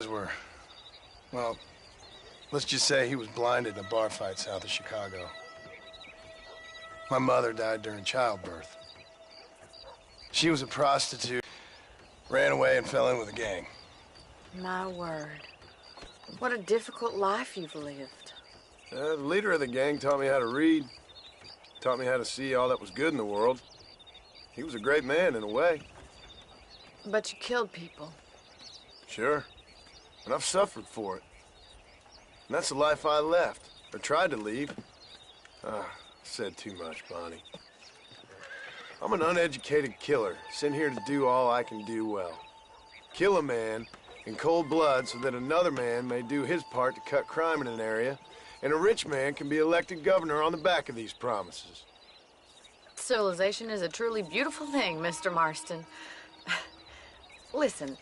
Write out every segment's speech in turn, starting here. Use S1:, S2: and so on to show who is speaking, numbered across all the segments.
S1: were, well, let's just say he was blinded in a bar fight south of Chicago. My mother died during childbirth. She was a prostitute, ran away and fell in with a gang.
S2: My word. What a difficult life you've lived.
S1: The leader of the gang taught me how to read, taught me how to see all that was good in the world. He was a great man in a way.
S2: But you killed people.
S1: Sure. And I've suffered for it. And that's the life I left, or tried to leave. Said too much, Bonnie. I'm an uneducated killer, sent here to do all I can do well. Kill a man in cold blood so that another man may do his part to cut crime in an area, and a rich man can be elected governor on the back of these promises.
S2: Civilization is a truly beautiful thing, Mr. Marston. Listen,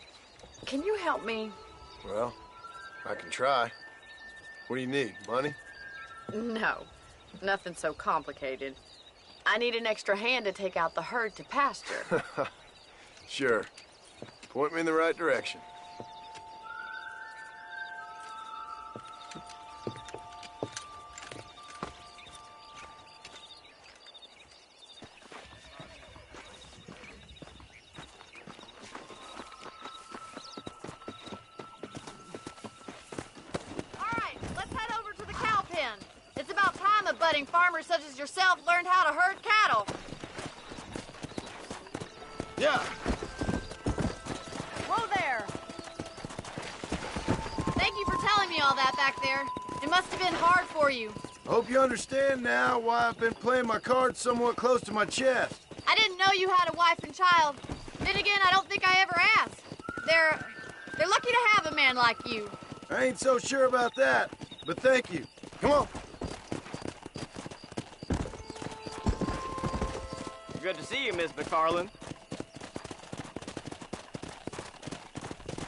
S2: can you help me?
S1: Well, I can try. What do you need, money?
S2: No, nothing so complicated. I need an extra hand to take out the herd to pasture.
S1: Sure. Point me in the right direction.
S3: Budding farmers such as yourself learned how to herd cattle.
S1: Yeah.
S3: Whoa there. Thank you for telling me all that back there. It must have been hard for you.
S1: I hope you understand now why I've been playing my cards somewhat close to my chest.
S3: I didn't know you had a wife and child. Then again, I don't think I ever asked. They're lucky to have a man like you.
S1: I ain't so sure about that, but thank you. Come on.
S4: Good to see you, Miss McFarland.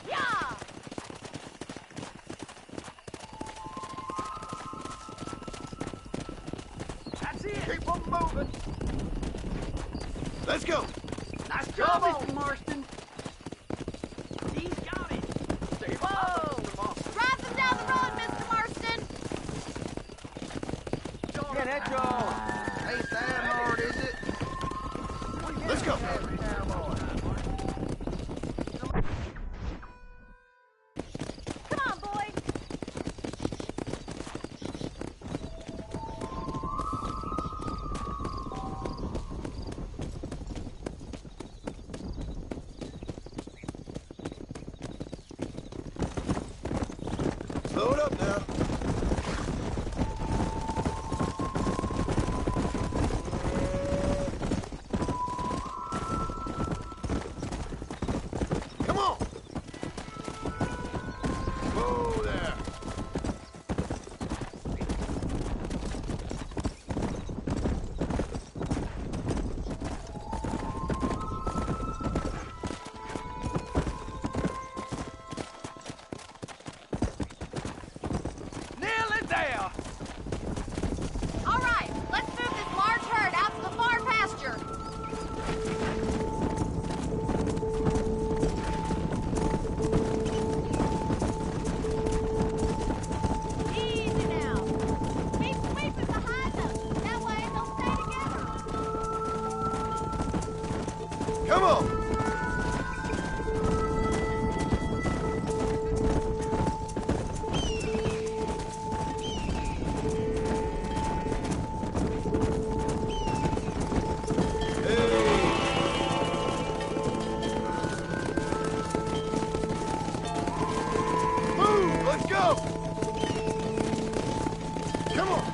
S3: Yeah!
S4: That's it.
S1: Keep on moving. Let's go.
S4: Nice job, Mr. Marston. He's got it. Stay
S3: Whoa! Drive them down the road, Mr. Marston!
S4: Get that, Joe.
S1: Ain't that hard, is it? Let's go.
S3: Come on, boys!
S1: Slow it up now. Come on. Whoa there.
S4: Nearly there.
S3: All right, let's move this large herd out to the far pasture. Easy now. Keep sweeping behind them. That way they'll stay together.
S1: Come on. Move! Let's go! Come on!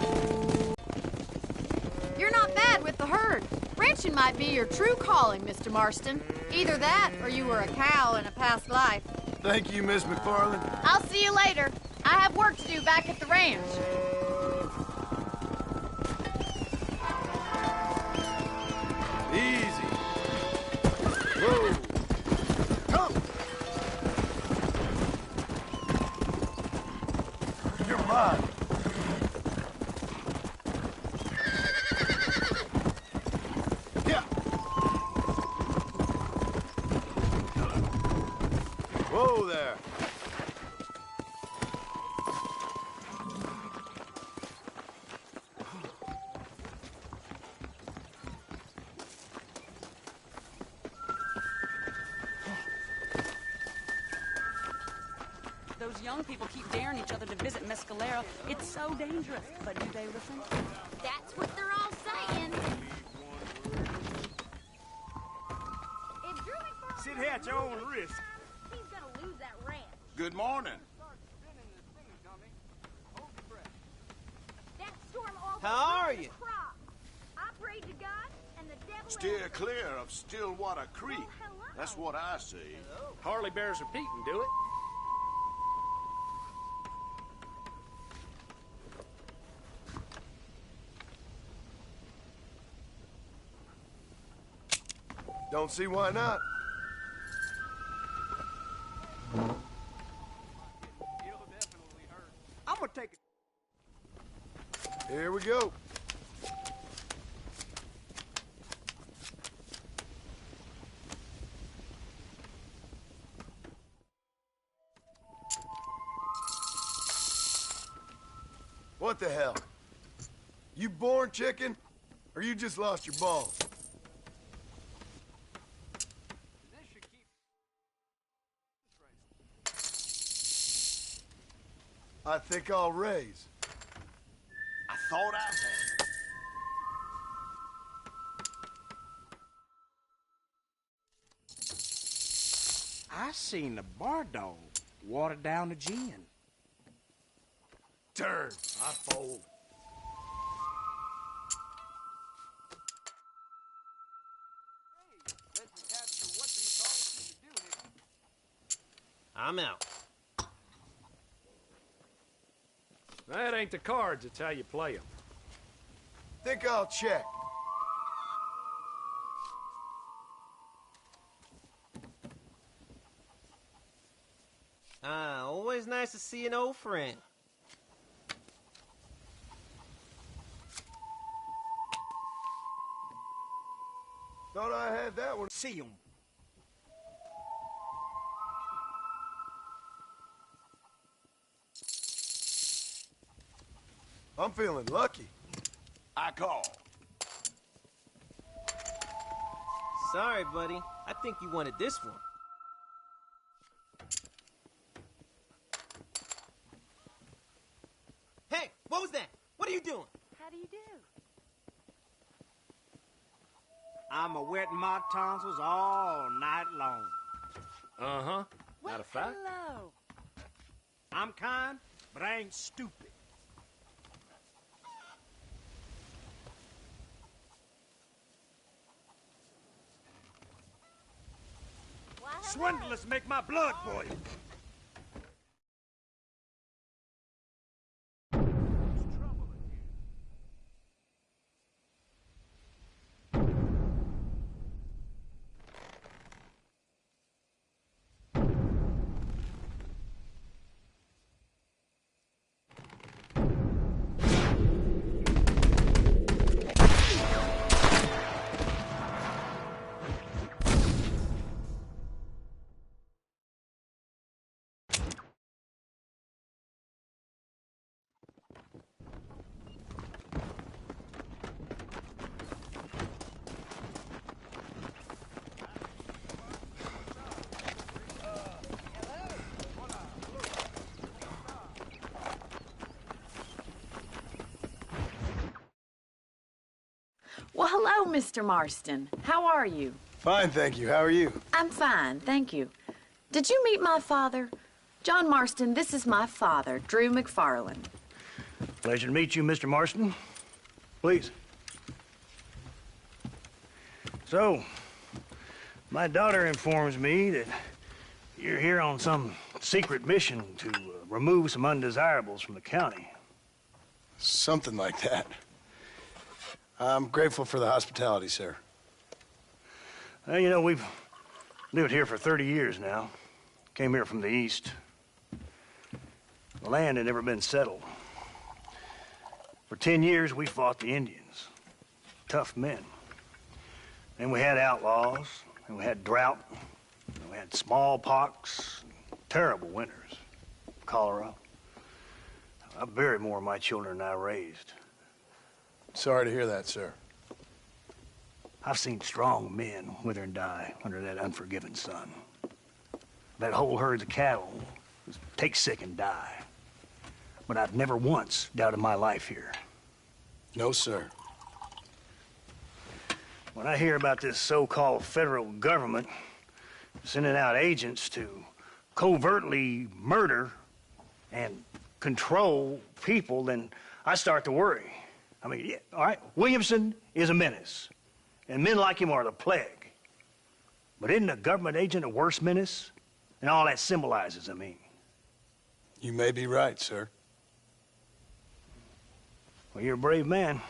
S3: You're not bad with the herd. Ranching might be your true calling, Mr. Marston. Either that, or you were a cow in a past life.
S1: Thank you, Miss McFarland.
S3: I'll see you later. I have work to do back at the ranch.
S1: Easy. Whoa. Come. You're mine. Yeah. Whoa there.
S5: those young people keep daring each other to visit Mescalero. It's so dangerous. But do they listen?
S3: That's what they're all saying. If Drew McFarland
S6: Sit here at your own risk.
S3: he's gonna lose that ranch.
S6: Good morning.
S3: That storm all
S7: How are you?
S3: crop. I prayed to God and the devil.
S6: Steer clear of Stillwater Creek.
S3: Oh, hello.
S6: That's what I see.
S4: Harley bears repeating, do it?
S1: Don't see why not.
S4: I'm gonna take it.
S1: Here we go. What the hell? You born chicken? Or you just lost your balls? I think I'll raise.
S6: I thought I had.
S8: I seen the bar dog water down the gin.
S6: Turn. I fold.
S7: I'm out.
S4: That ain't the cards, it's how you play them.
S1: Think I'll check.
S7: Always nice to see an old friend.
S1: Thought I had that one.
S8: See 'em.
S1: I'm feeling lucky.
S6: I call.
S7: Sorry, buddy. I think you wanted this one. Hey, what was that? What are you doing?
S5: How do you do?
S8: I'm a wetting my tonsils all night long.
S4: Uh-huh.
S5: Well,
S4: Not a fact.
S5: hello.
S8: I'm kind, but I ain't stupid.
S3: Why, hello.
S8: Swindlers make my blood boil.
S2: Well, hello, Mr. Marston. How are you?
S1: Fine, thank you. How are you?
S2: I'm fine, thank you. Did you meet my father? John Marston, this is my father, Drew McFarland.
S8: Pleasure to meet you, Mr. Marston. Please. So, my daughter informs me that you're here on some secret mission to remove some undesirables from the county.
S1: Something like that. I'm grateful for the hospitality, sir.
S8: Well, you know, we've lived here for 30 years now. Came here from the east. The land had never been settled. For 10 years, we fought the Indians. Tough men. Then we had outlaws, and we had drought, and we had smallpox, terrible winters, cholera. I buried more of my children than I raised.
S1: Sorry to hear that, sir.
S8: I've seen strong men wither and die under that unforgiving sun. That whole herds of cattle was take sick and die. But I've never once doubted my life here.
S1: No, sir.
S8: When I hear about this so-called federal government sending out agents to covertly murder and control people, then I start to worry. I mean, yeah, all right, Williamson is a menace, and men like him are the plague. But isn't a government agent a worse menace? And all that symbolizes, I mean.
S1: You may be right, sir.
S8: Well, you're a brave man.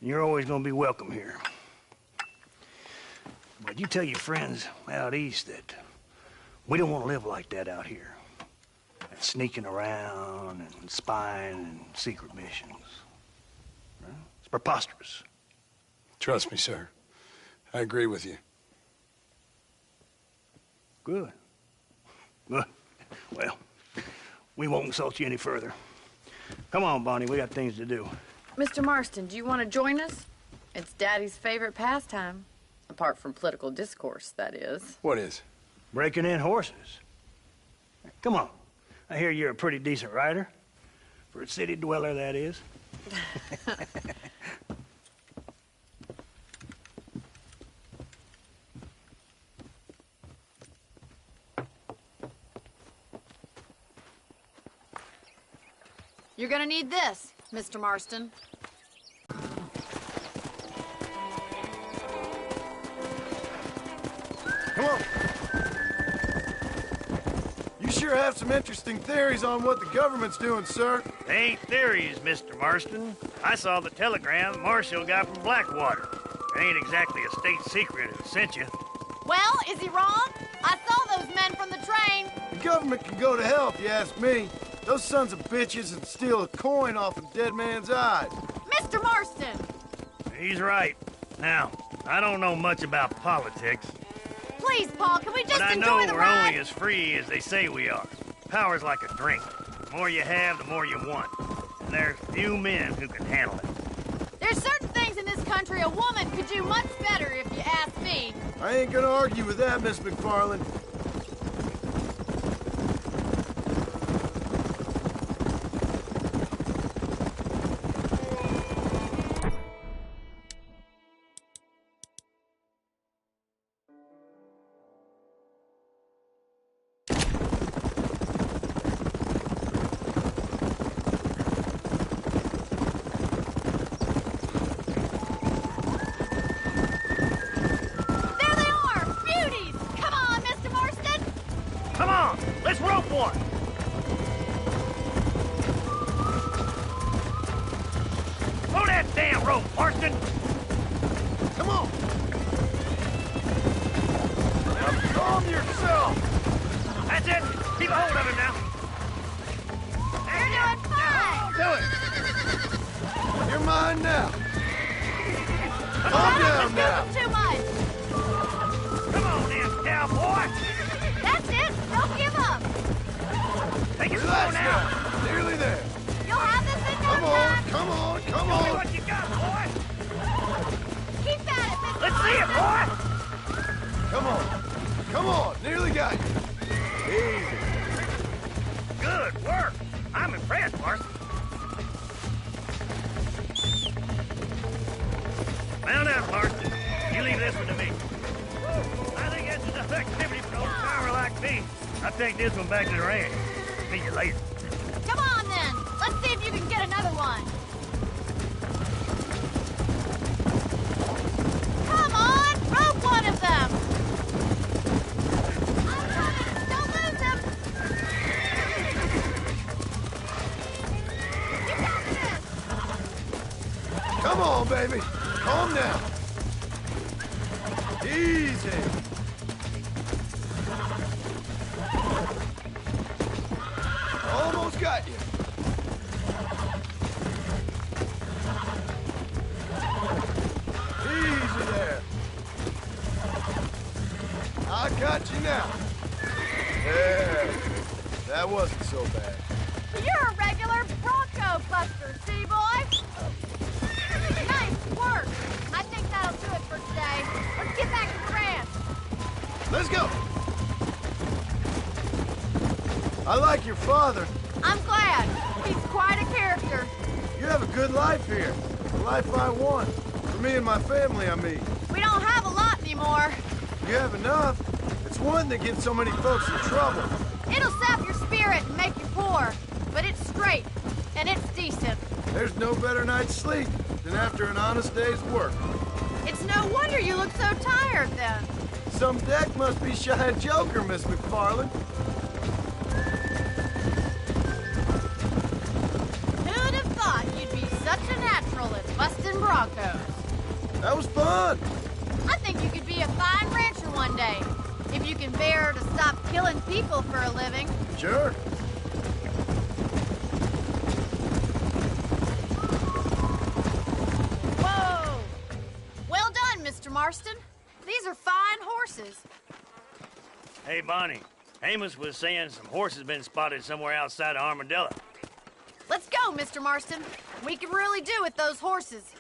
S8: You're always gonna be welcome here. But you tell your friends out east that we don't want to live like that out here. That sneaking around and spying and secret missions. Right? It's preposterous.
S1: Trust me, sir. I agree with you.
S8: Good. Good. Well, we won't insult you any further. Come on, Bonnie, we got things to do.
S2: Mr. Marston, do you want to join us? It's Daddy's favorite pastime. Apart from political discourse, that is.
S1: What is?
S8: Breaking in horses. Come on. I hear you're a pretty decent rider. For a city dweller, that is.
S3: You're gonna need this, Mr. Marston.
S1: Come on. You sure have some interesting theories on what the government's doing, sir.
S8: They ain't theories, Mr. Marston. I saw the telegram Marshall got from Blackwater. It ain't exactly a state secret it sent you.
S3: Well, is he wrong? I saw those men from the train.
S1: The government can go to hell if you ask me. Those sons of bitches would steal a coin off a dead man's eyes.
S3: Mr. Marston!
S8: He's right. Now, I don't know much about politics,
S3: Please, Paul, can we just
S8: but I
S3: enjoy
S8: know
S3: the
S8: we're
S3: ride?
S8: only as free as they say we are. Power's like a drink. The more you have, the more you want. And there's few men who can handle it.
S3: There's certain things in this country a woman could do much better if you ask me.
S1: I ain't gonna argue with that, Miss McFarland.
S3: There they are! Beauties! Come on, Mr. Marston!
S8: Come on, let's rope one. Pull that damn rope, Marston.
S1: Come on. Now calm yourself.
S8: That's it. Keep a hold of him now.
S3: You're doing fine!
S8: Do it.
S1: You're mine now. Calm down now.
S3: Too much!
S8: Come on then, cowboy.
S3: That's it! Don't give up!
S8: Take it slow
S1: Relax
S8: now.
S1: now. Nearly there.
S3: You'll have this in no
S1: Come on,
S3: time!
S1: come on, come
S8: Show me
S1: on.
S8: what you got, boy.
S3: Keep at it, Mr.
S8: Let's see it,
S3: Marston.
S8: boy.
S1: Come on. Come on. Nearly got you. Easy.
S8: Good work. I'm impressed, Marston. Mount up, Marston. You leave this one to me. I think that's enough activity for an old power like me. I'll take this one back to the ranch. See you later.
S3: Come on, then. Let's see if you can get another one. Come on! Rope one of them! I'm coming! Don't lose him! You got this!
S1: Come on, baby. Calm down. Easy. Almost got you. Easy there. I got you now. There. That wasn't so bad.
S3: You're a regular Bronco buster, city boy! Nice work! I think that'll do it for today. Let's get back to the ranch.
S1: Let's go. I like your father.
S3: I'm glad. He's quite a character.
S1: You have a good life here. The life I want. For me and my family, I mean.
S3: We don't have a lot anymore.
S1: You have enough. It's one that gets so many folks in trouble.
S3: It'll sap your spirit and make you poor. But it's straight, and it's decent.
S1: There's no better night's sleep than after an honest day's work.
S3: It's no wonder you look so tired, then.
S1: Some deck must be shy joker, Miss McFarland.
S3: Who'd have thought you'd be such a natural at busting broncos?
S1: That was fun.
S3: I think you could be a fine rancher one day, if you can bear to stop killing people for a living.
S1: Sure.
S3: Whoa! Well done, Mr. Marston. These are fine horses.
S8: Hey, Bonnie. Amos was saying some horses been spotted somewhere outside of Armadillo.
S3: Let's go, Mr. Marston. We can really do with those horses.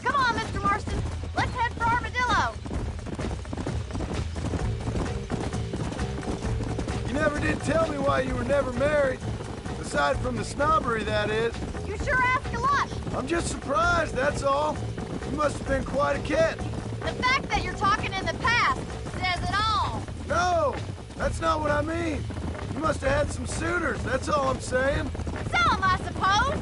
S3: Come on, Mr. Marston. Let's head for Armadillo.
S1: You never did tell me why you were never married. Aside from the snobbery, that is.
S3: You sure ask a lot.
S1: I'm just surprised, that's all. You must have been quite a catch.
S3: The fact that you're talking in the past says it all.
S1: No, that's not what I mean. You must have had some suitors, that's all I'm saying.
S3: Some, I suppose.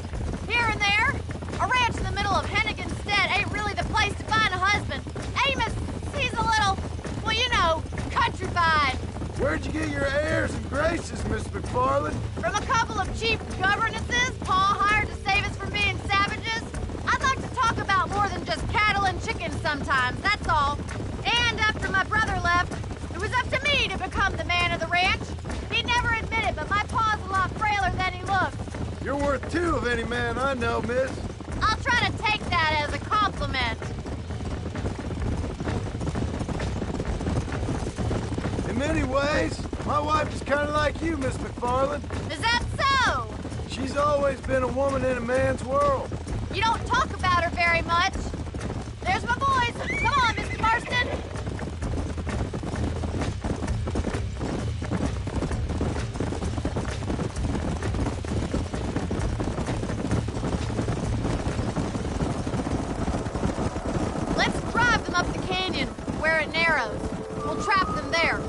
S3: Here and there. A ranch in the middle of Hennigan's Stead ain't really the place to find a husband. Amos, he's a little, well, you know, countrified.
S1: Where'd you get your airs and graces, Miss McFarland?
S3: From a couple of cheap governesses Paul hired to save us from being savages. I'd like to talk about more than just cattle and chickens sometimes, that's all. And after my brother left, it was up to me to become the man of the ranch. He'd never admit it, but my pa's a lot frailer than he looks.
S1: You're worth two of any man I know, miss.
S3: I'll try to take that as a compliment.
S1: In many ways, my wife is kind of like you, Miss McFarland.
S3: Is that so?
S1: She's always been a woman in a man's world.
S3: You don't talk about her very much. There's my boys. Come on, Mr. Marston. Let's drive them up the canyon where it narrows. We'll trap them there.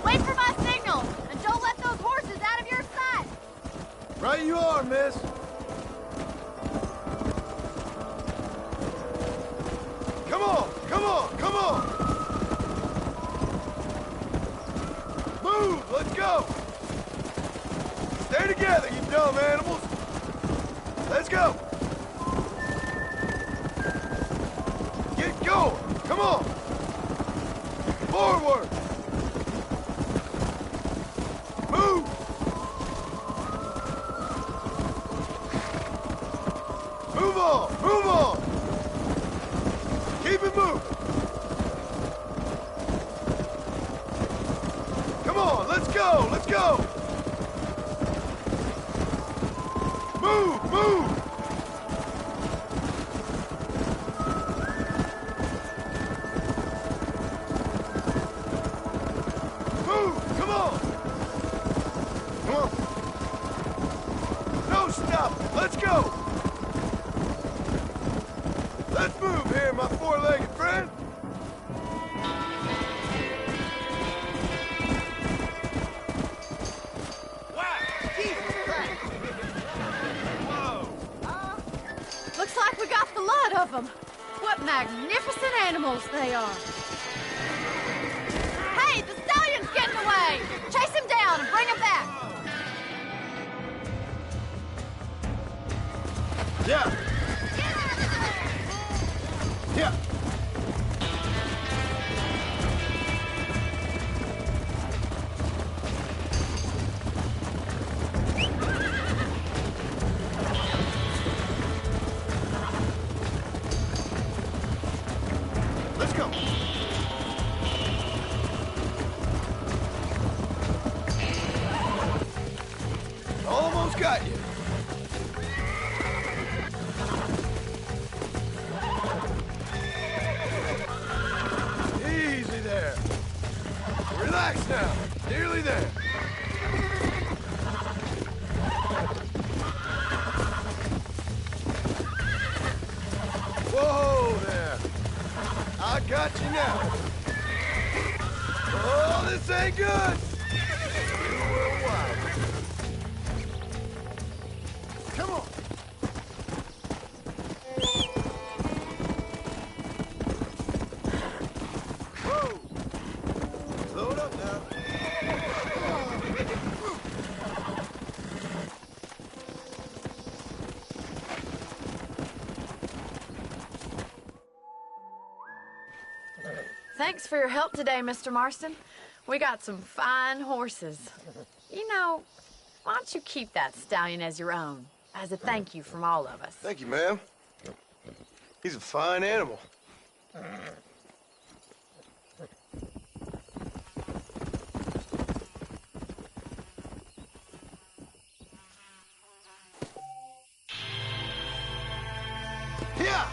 S3: Wait for my signal, and don't let those horses out of your sight.
S1: Right you are, miss. Come on, come on, come on! Move, let's go! Stay together, you dumb animals! Let's go! Get going, come on! Forward! Move! Move on! Move on! Keep it moving! Come on, let's go! Let's go! Move! Move! Move! Come on! Come on! No, stop! Let's go! Let's move here, my four-legged friend!
S3: Looks like we got the lot of them. What magnificent animals they are. Hey, the stallion's getting away! Chase him down and bring him back!
S1: Yeah! Yeah! Let's go. Almost got you. Easy there. Relax now. Nearly there. Whoa there. I got you now. Oh, this ain't good. It's getting a little wild. Come on. Whoa. Slow it up now.
S2: Thanks for your help today, Mr. Marston. We got some fine horses. You know, why don't you keep that stallion as your own, as a thank you from all of us?
S1: Thank you, ma'am. He's a fine animal. Yeah.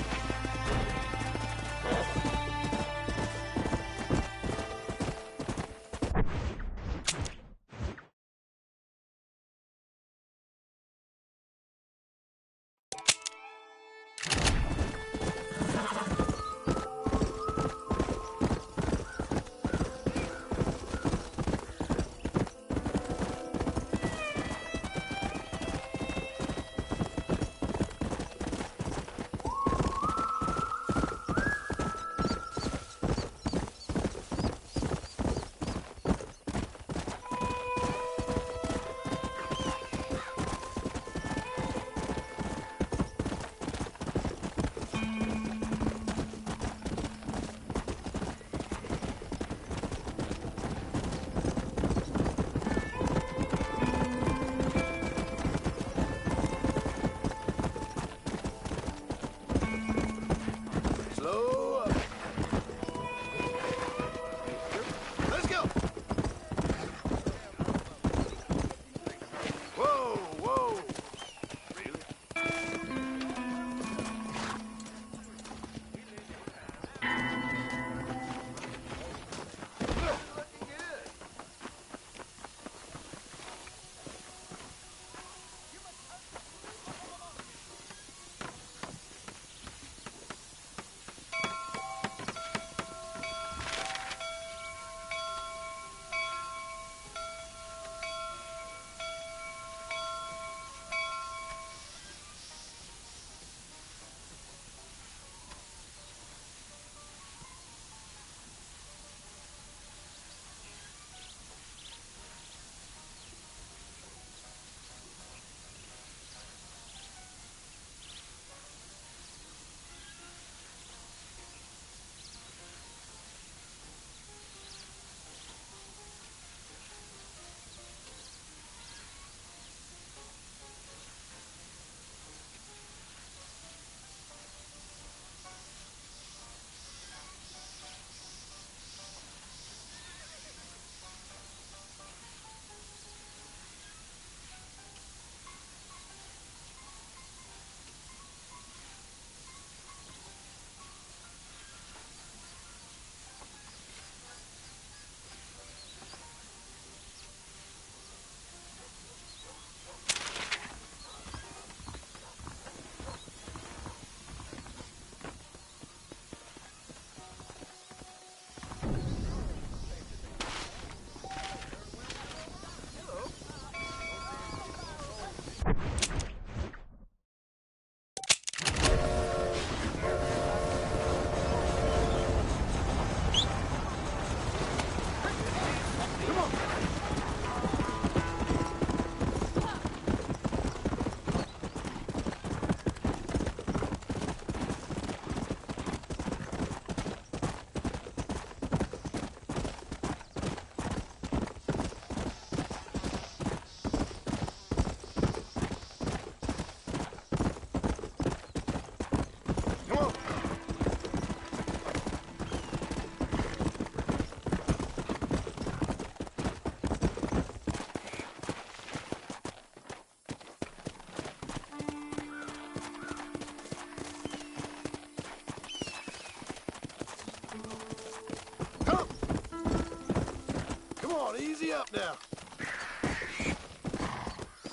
S1: me up now.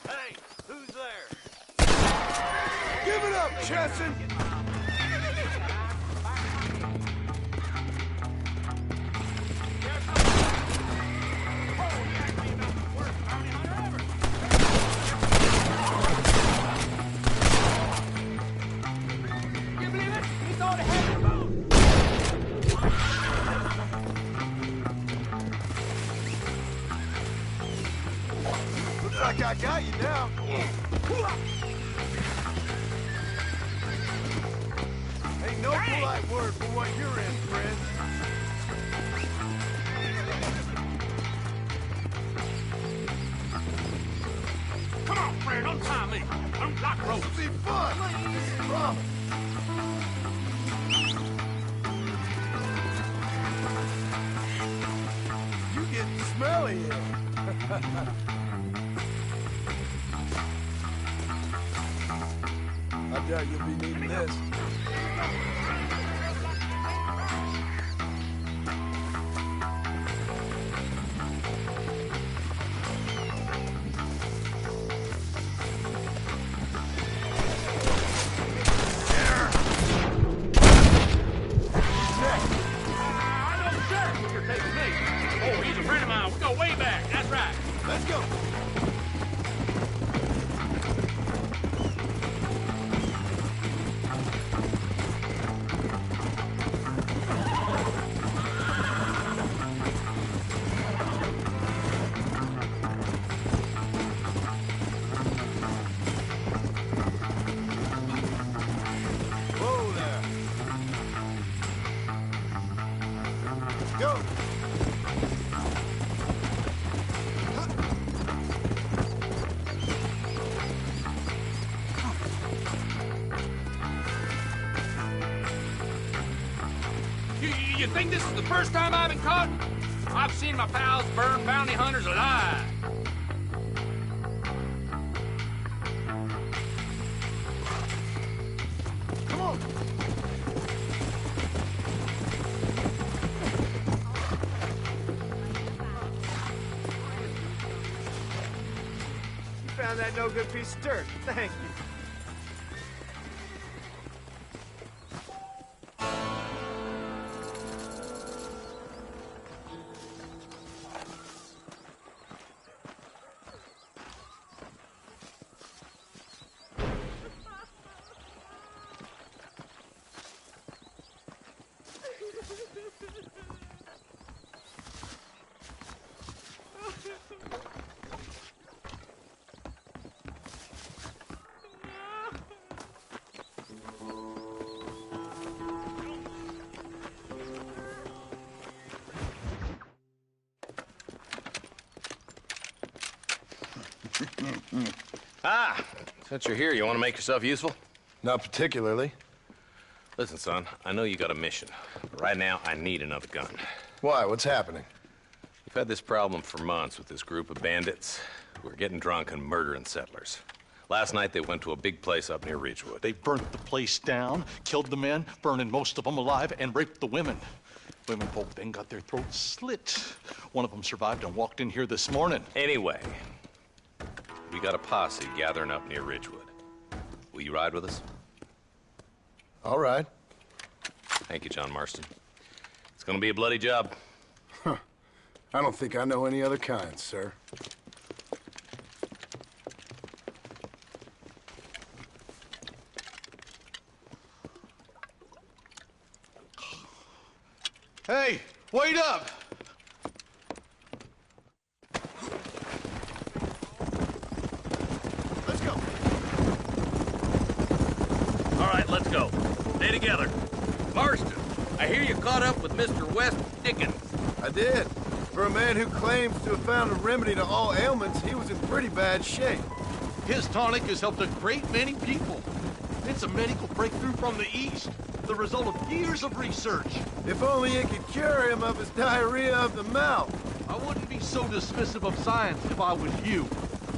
S6: Hey, who's there?
S1: Give it up, Chesson! Looks like I got you now. Ain't no polite word for what you're in, friend.
S6: Come on, friend, untie me. Unlock ropes.
S1: This'll be fun. Promise. You getting smelly here. I doubt you'll be needing this.
S6: Oh, he's a friend of mine. We go way back. That's right.
S1: Let's go. Whoa there. Go.
S6: You think this is the first time I've been caught? I've seen my pals burn bounty hunters alive.
S1: Come on.
S7: You found that no good piece of dirt. Thank you.
S9: Since you're here, you want to make yourself useful?
S1: Not particularly.
S9: Listen, son, I know you got a mission, but right now I need another gun.
S1: Why? What's happening?
S9: We've had this problem for months with this group of bandits who are getting drunk and murdering settlers. Last night they went to a big place up near Ridgewood.
S10: They burnt the place down, killed the men, burning most of them alive, and raped the women. Women folk then got their throats slit. One of them survived and walked in here this morning.
S9: Anyway, we got a posse gathering up near Ridgewood. Will you ride with us?
S1: All right.
S9: Thank you, John Marston. It's gonna be a bloody job.
S1: I don't think I know any other kind, sir.
S10: Hey, wait up!
S1: Let's go.
S9: All right, let's go. Stay together. Marston, I hear you caught up with Mr. West Dickens.
S1: I did. For a man who claims to have found a remedy to all ailments, he was in pretty bad shape.
S10: His tonic has helped a great many people. It's a medical breakthrough from the East, the result of years of research.
S1: If only it could cure him of his diarrhea of the mouth.
S10: I wouldn't be so dismissive of science if I was you.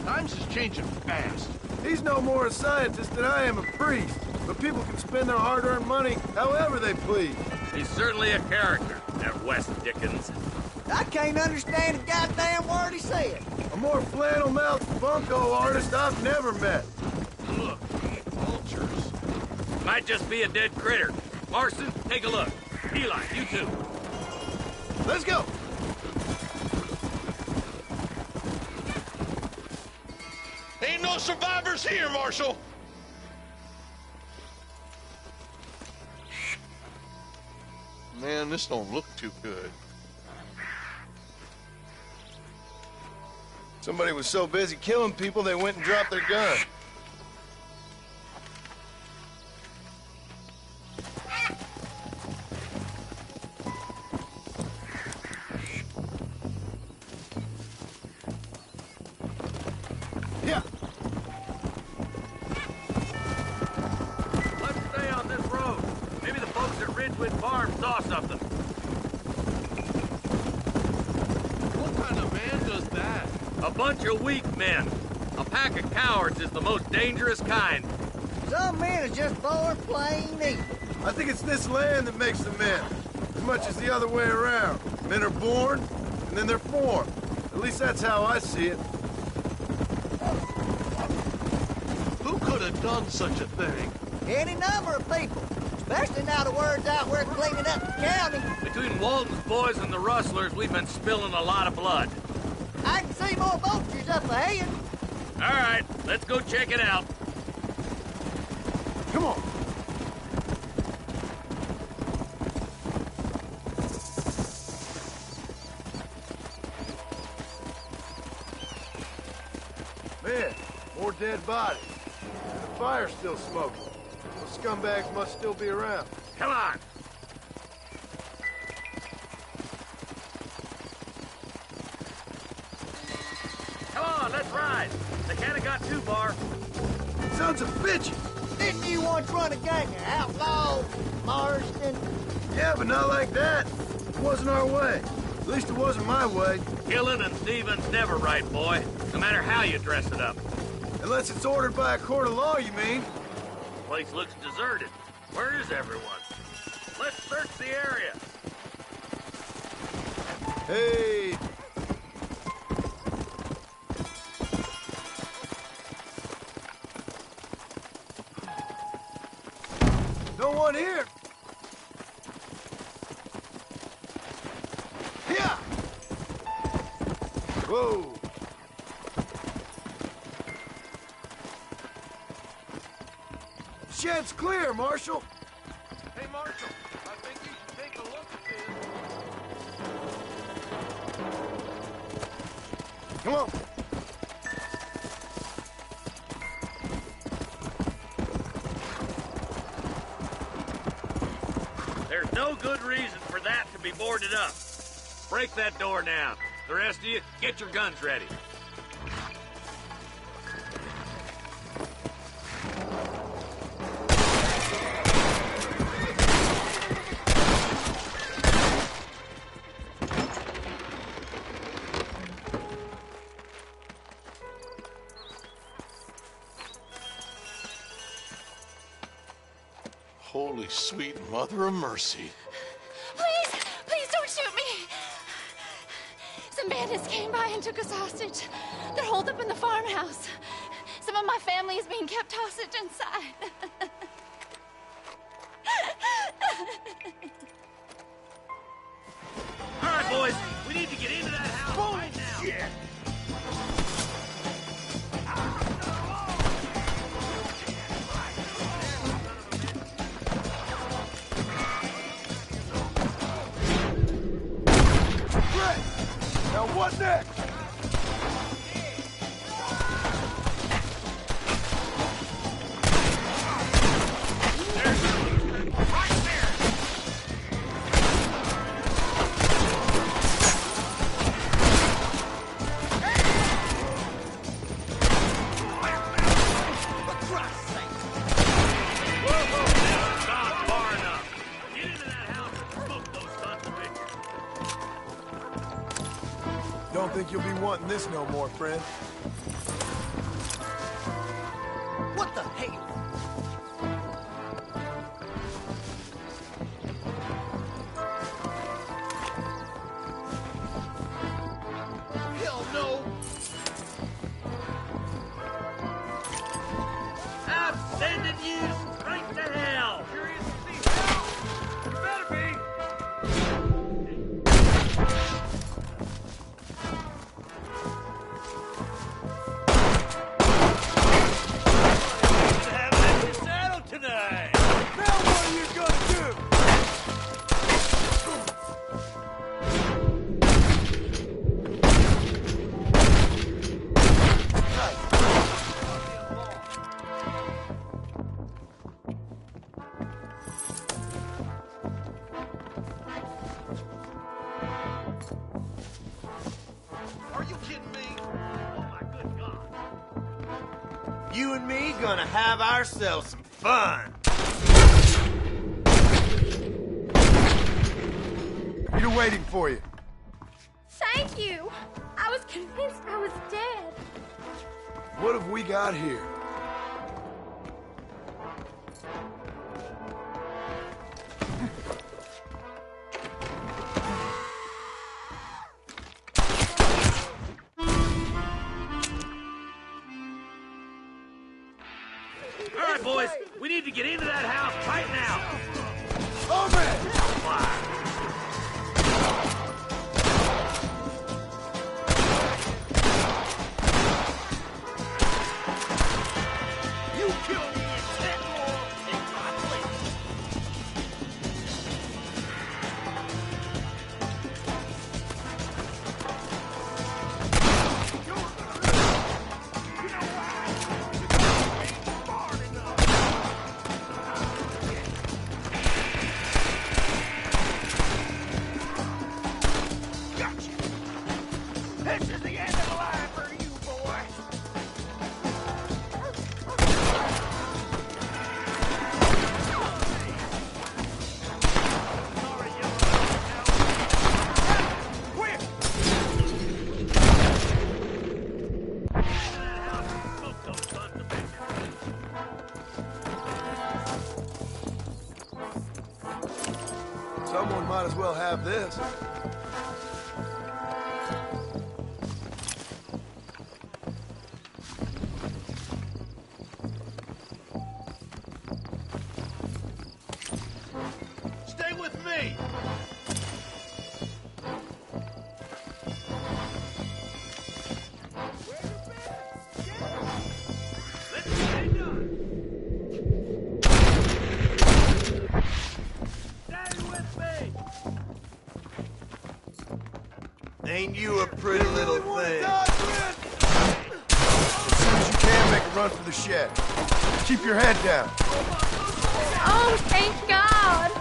S10: Times is changing fast.
S1: He's no more a scientist than I am a priest. But people can spend their hard-earned money however they please.
S9: He's certainly a character, that West Dickens.
S11: I can't understand a goddamn word he said.
S1: A more flannel-mouthed bunco artist I've never met.
S6: Look, vultures. Might just be a dead critter. Marston, take a look. Eli, you too.
S1: Let's go.
S10: Ain't no survivors here, Marshal. Man, this don't look too good.
S1: Somebody was so busy killing people, they went and dropped their gun. Yeah.
S6: Let's stay on this road. Maybe the folks at Ridgewood Farm saw something.
S10: What kind of man does that?
S6: A bunch of weak men. A pack of cowards is the most dangerous kind.
S11: Some men is just born plain evil.
S1: I think it's this land that makes the men, as much as the other way around. Men are born, and then they're formed. At least that's how I see it.
S10: Who could have done such a thing?
S11: Any number of people, especially now the word's out we're cleaning up the county.
S6: Between Walton's boys and the rustlers, we've been spilling a lot of blood.
S11: I can see more vultures up ahead.
S6: All right, let's go check it out.
S1: Come on. Man, more dead bodies. The fire's still smoking. Those scumbags must still be around.
S6: Come on. Come on, let's ride. They can't have got too far.
S1: Sons of bitches!
S11: Didn't you once run a gang of outlaws, Marston?
S1: Yeah, but not like that. It wasn't our way. At least it wasn't my way.
S6: Killing and thieving's never right, boy. No matter how you dress it up.
S1: Unless it's ordered by a court of law, you mean?
S6: The place looks deserted. Where is everyone? Let's search the area.
S1: Hey! No one here! Here! Whoa! Shed's clear, Marshal!
S10: Hey, Marshal, I think you should take a look at this.
S1: Come on!
S6: There's no good reason for that to be boarded up. Break that door down. The rest of you, get your guns ready.
S10: Holy sweet mother of mercy.
S3: Please, please don't shoot me. Some bandits came by and took us hostage. They're holed up in the farmhouse. Some of my family is being kept hostage inside.
S6: All right, boys, we need to get into that house right now.
S1: Yeah. Now what next? Don't think you'll be wanting this no more, friend.
S11: What the hell?
S12: and me gonna have ourselves some fun.
S1: Peter waiting for you.
S3: Thank you. I was convinced I was dead.
S1: What have we got here?
S6: All right, boys, we need to get into that house right now.
S1: Over it!
S12: You kill me and 10 more in my place. This is the end of the line for you, boy.
S1: Someone might as well have this.
S12: Stay with me. Ain't you a pretty little thing?
S1: As soon as you can, make a run for the shed. Keep your head down.
S3: Oh, thank God.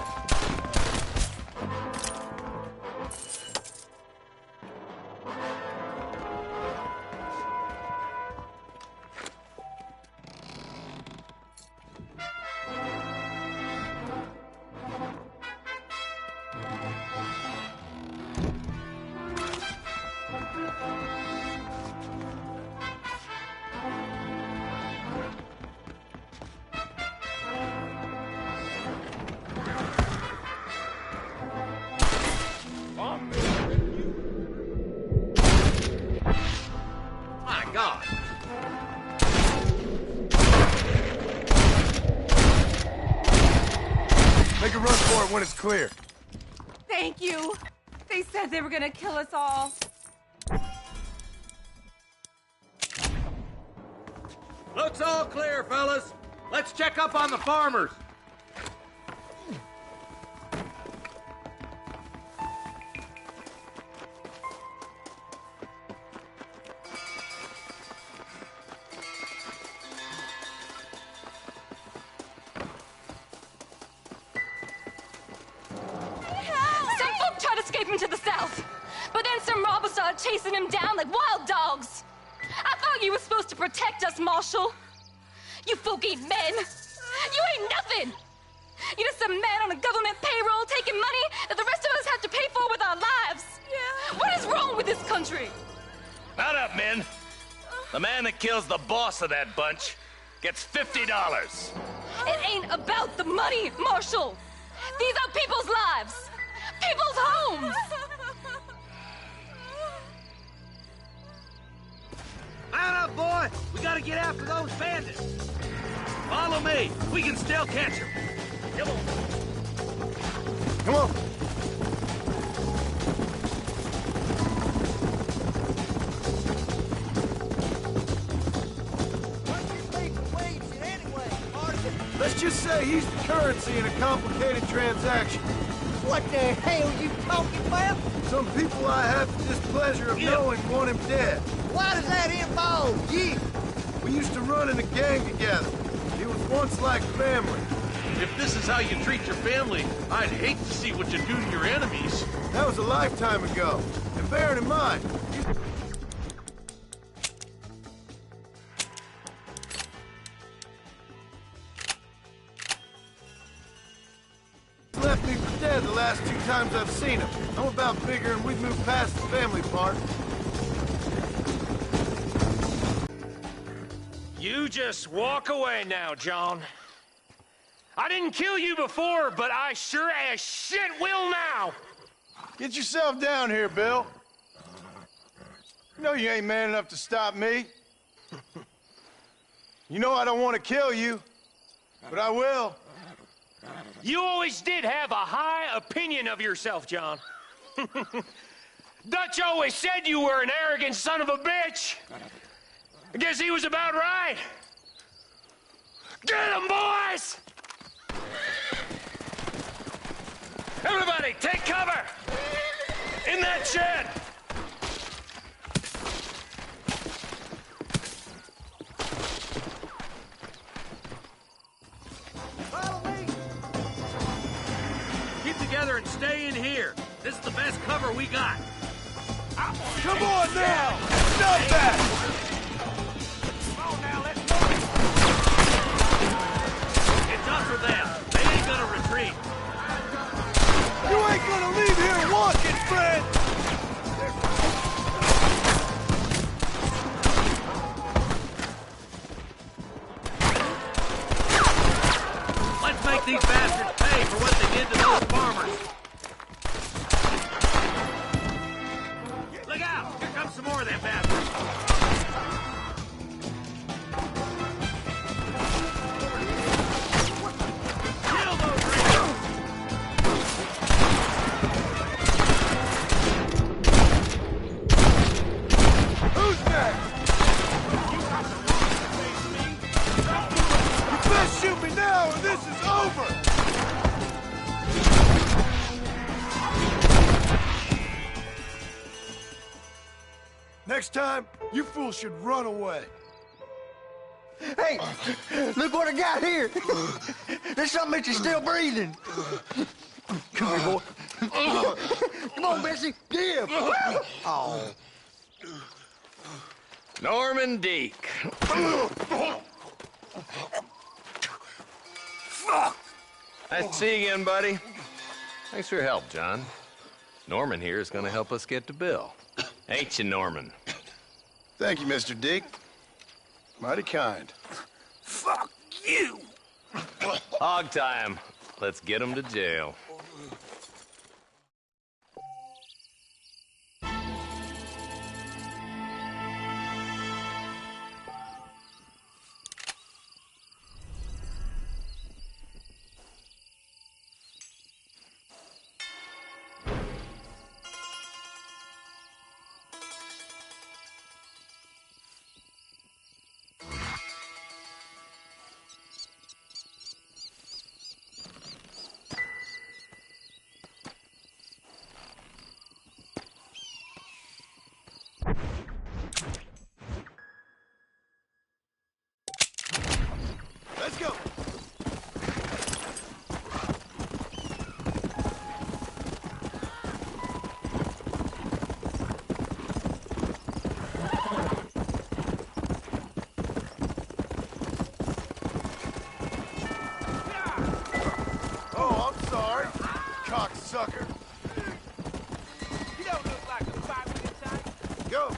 S6: My God.
S1: Make a run for it when it's clear.
S5: Thank you. They said they were gonna kill us all.
S6: Looks all clear, fellas. Let's check up on the farmers.
S13: Some folk tried escaping to the south, but then some robbers started chasing him down like wild dogs. I thought you were supposed to protect us, Marshal. You folk ain't men. You ain't nothing. You're just a man on a government payroll taking money that the rest of us have to pay for with our lives. Yeah. What is wrong with this country?
S9: Mount up, men. The man that kills the boss of that bunch gets $50.
S13: It ain't about the money, Marshal. These are people's lives. People's homes.
S6: Mount up, boy. We gotta get after those bandits. Follow me. We can still catch them. Come on.
S1: Come on. Let's just say he's the currency in a complicated transaction.
S11: What the hell you talking about?
S1: Some people I have the displeasure of knowing want him dead.
S11: Why does that involve you?
S1: We used to run in a gang together. He was once like family.
S10: If this is how you treat your family, I'd hate to see what you do to your enemies.
S1: That was a lifetime ago. And bear it in mind, last 2 times I've seen him. I'm about figuring we've moved past the family part.
S14: You just walk away now, John. I didn't kill you before, but I sure as shit will now!
S1: Get yourself down here, Bill. You know you ain't man enough to stop me. You know I don't want to kill you, but I will.
S14: You always did have a high opinion of yourself, John. Dutch always said you were an arrogant son of a bitch. I guess he was about right. Get him, boys! Everybody, take cover! In that shed!
S6: Keep together and stay in here. This is the best cover we got.
S1: Come on now! Stop that!
S6: Come on now, let's move. It's us or them. They ain't gonna retreat.
S1: You ain't gonna leave here walking, friend!
S6: Let's make these bastards pay for what they did to those farmers. Look out! Here comes some more of them bastards. Kill those raiders!
S1: Who's next? You best shoot me now or this is over! Next time, you fools should run away.
S11: Hey, look what I got here. There's something that you're still breathing. Come here, boy. Come on, Bessie, give. Oh.
S9: Norman Deek. Nice to see you again, buddy. Thanks for your help, John. Norman here is going to help us get to Bill. Ain't you, Norman?
S1: Thank you, Mr. Deek. Mighty kind.
S6: Fuck you!
S9: Hog time. Let's get him to jail.
S1: Let's go. Oh, I'm sorry, cocksucker.
S12: You don't look like a 5-minute type.
S1: Go.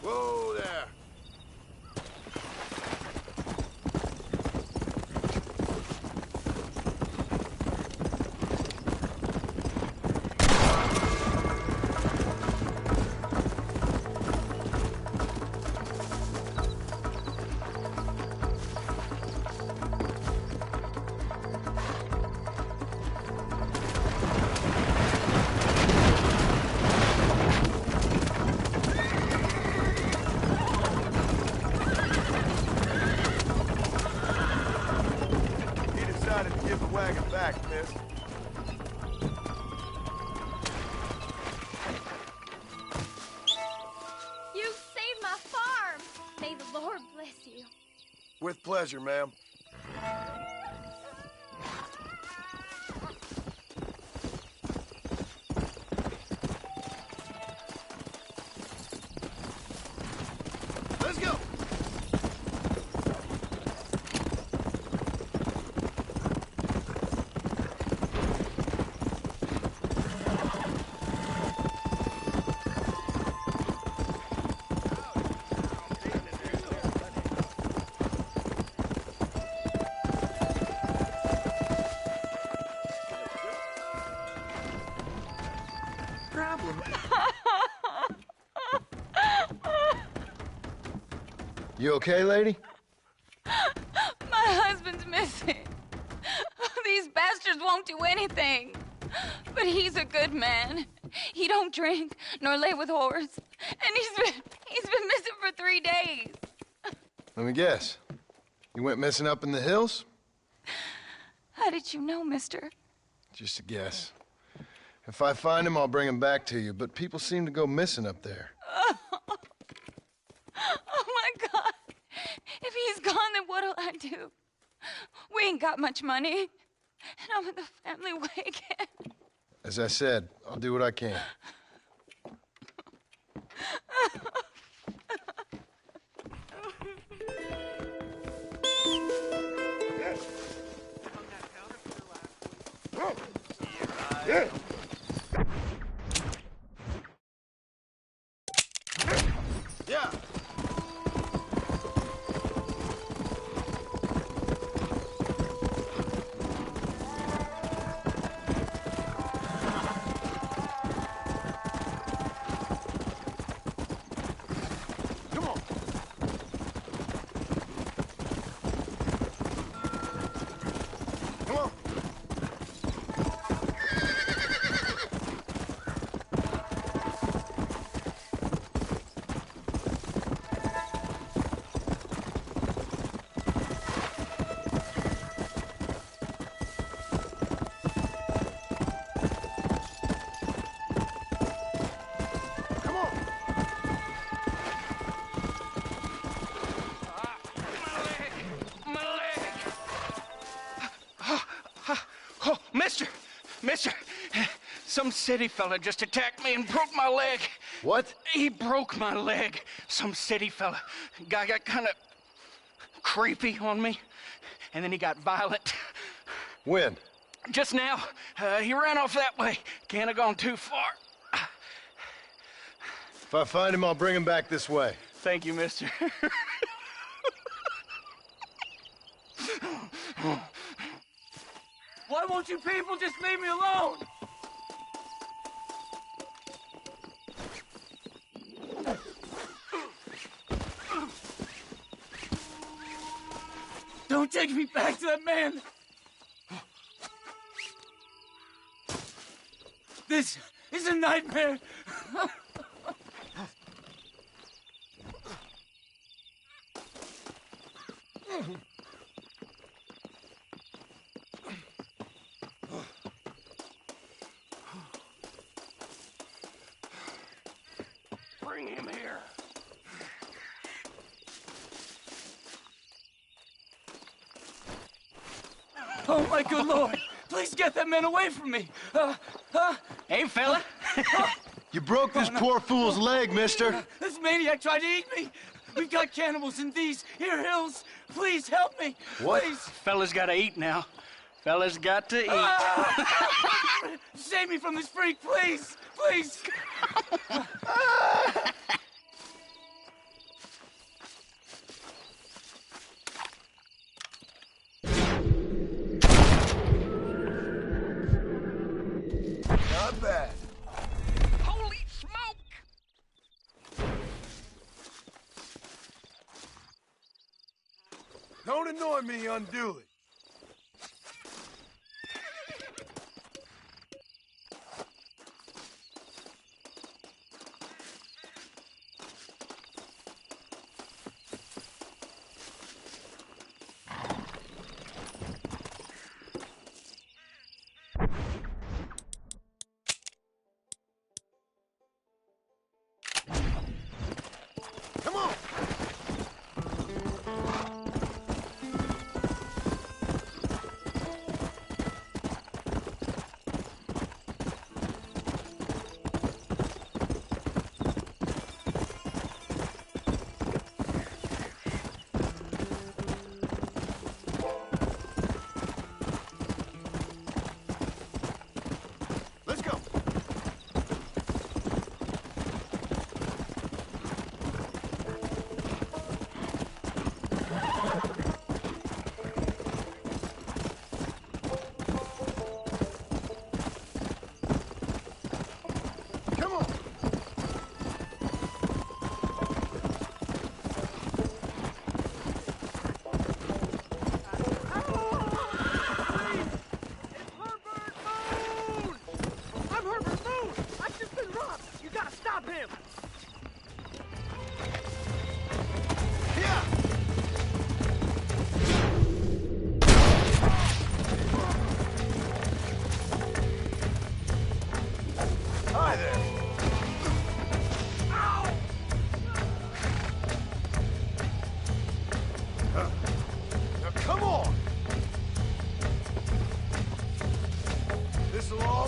S1: Whoa there. Give the wagon back, miss.
S3: You saved my farm. May the Lord bless you.
S1: With pleasure. pleasure, ma'am. Let's go! You okay, lady?
S13: My husband's missing. These bastards won't do anything. But he's a good man. He don't drink nor lay with whores. And he's been missing for 3 days.
S1: Let me guess. You went missing up in the hills?
S13: How did you know, mister?
S1: Just a guess. If I find him, I'll bring him back to you, but people seem to go missing up there.
S13: Oh my God. If he's gone, then what'll I do? We ain't got much money. And I'm in the family way again.
S1: As I said, I'll do what I can. Yeah. Yeah.
S4: Mister, some city fella just attacked me and broke my leg.
S1: What?
S4: He broke my leg. Some city fella. Guy got kind of creepy on me, and then he got violent.
S1: When?
S4: Just now. He ran off that way. Can't have gone too far.
S1: If I find him, I'll bring him back this way.
S4: Thank you, mister.
S12: Why won't you people just leave me alone? Don't take me back to that man. This is a nightmare.
S4: Bring him here.
S12: Oh, my good Lord. Please get that man away from me.
S4: Hey, fella.
S1: You broke this poor fool's leg, mister.
S12: This maniac tried to eat me. We've got cannibals in these here hills. Please help me.
S1: What?
S12: Please.
S4: Fella's got to eat now. Fella's got to eat.
S12: Save me from this freak, please. Please.
S1: Not bad.
S4: Holy smoke!
S1: Don't annoy me unduly. Come on!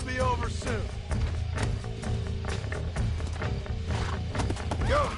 S1: be over soon. Go!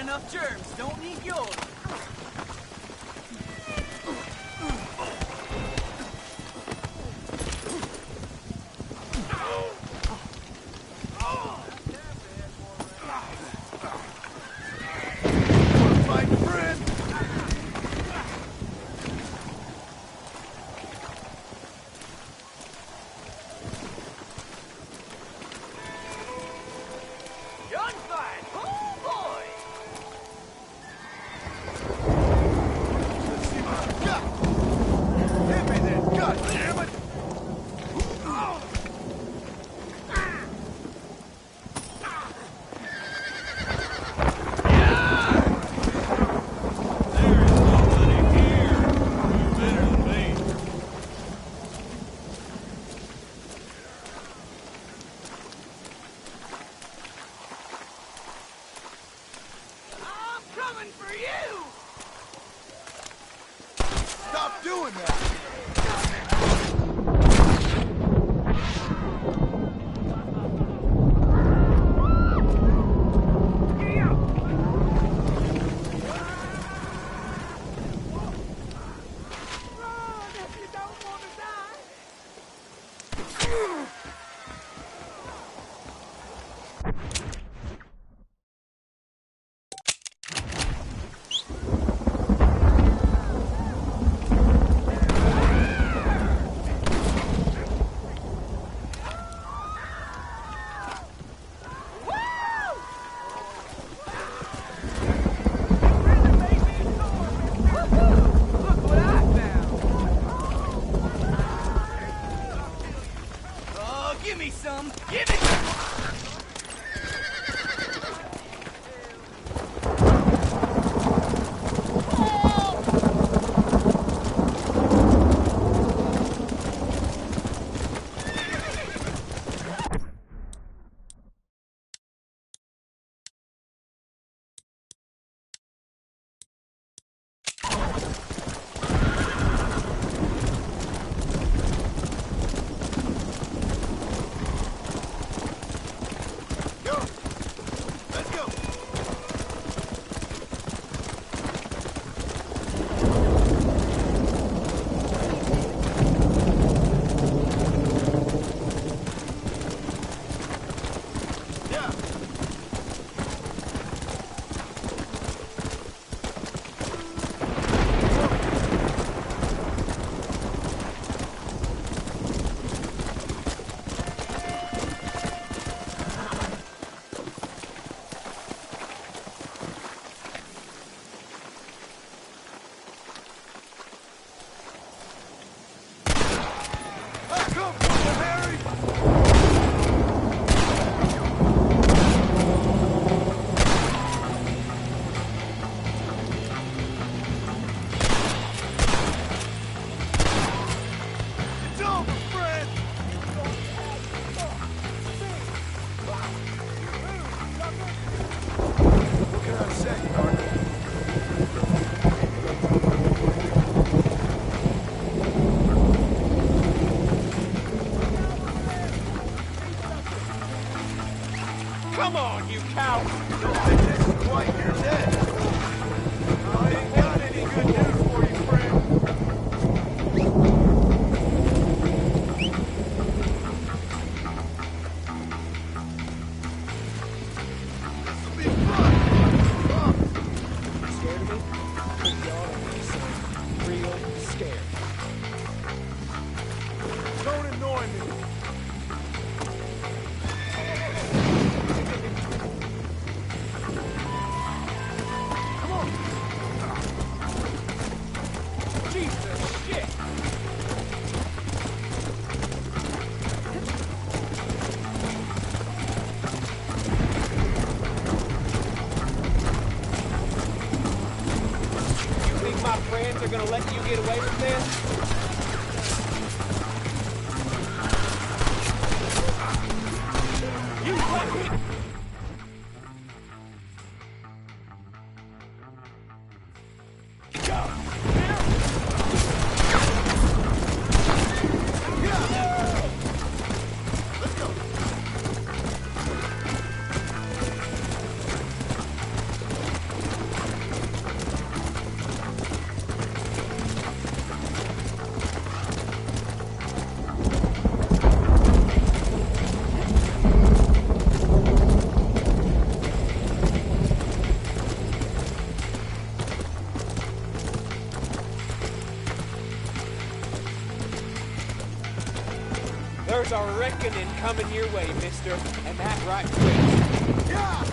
S12: Enough germs, don't need yours.
S1: Stop doing that!
S14: Come on, you cow!
S1: Don't think this is quite your day. I ain't got any good news for you, friend. This'll be fun.
S15: Scared of me? Because y'all are so real scared.
S1: Don't annoy me.
S12: friends are gonna let you get away with this? There's a reckoning coming your way, mister, and that right quick. Yeah!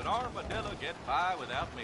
S16: Armadillo get by without me?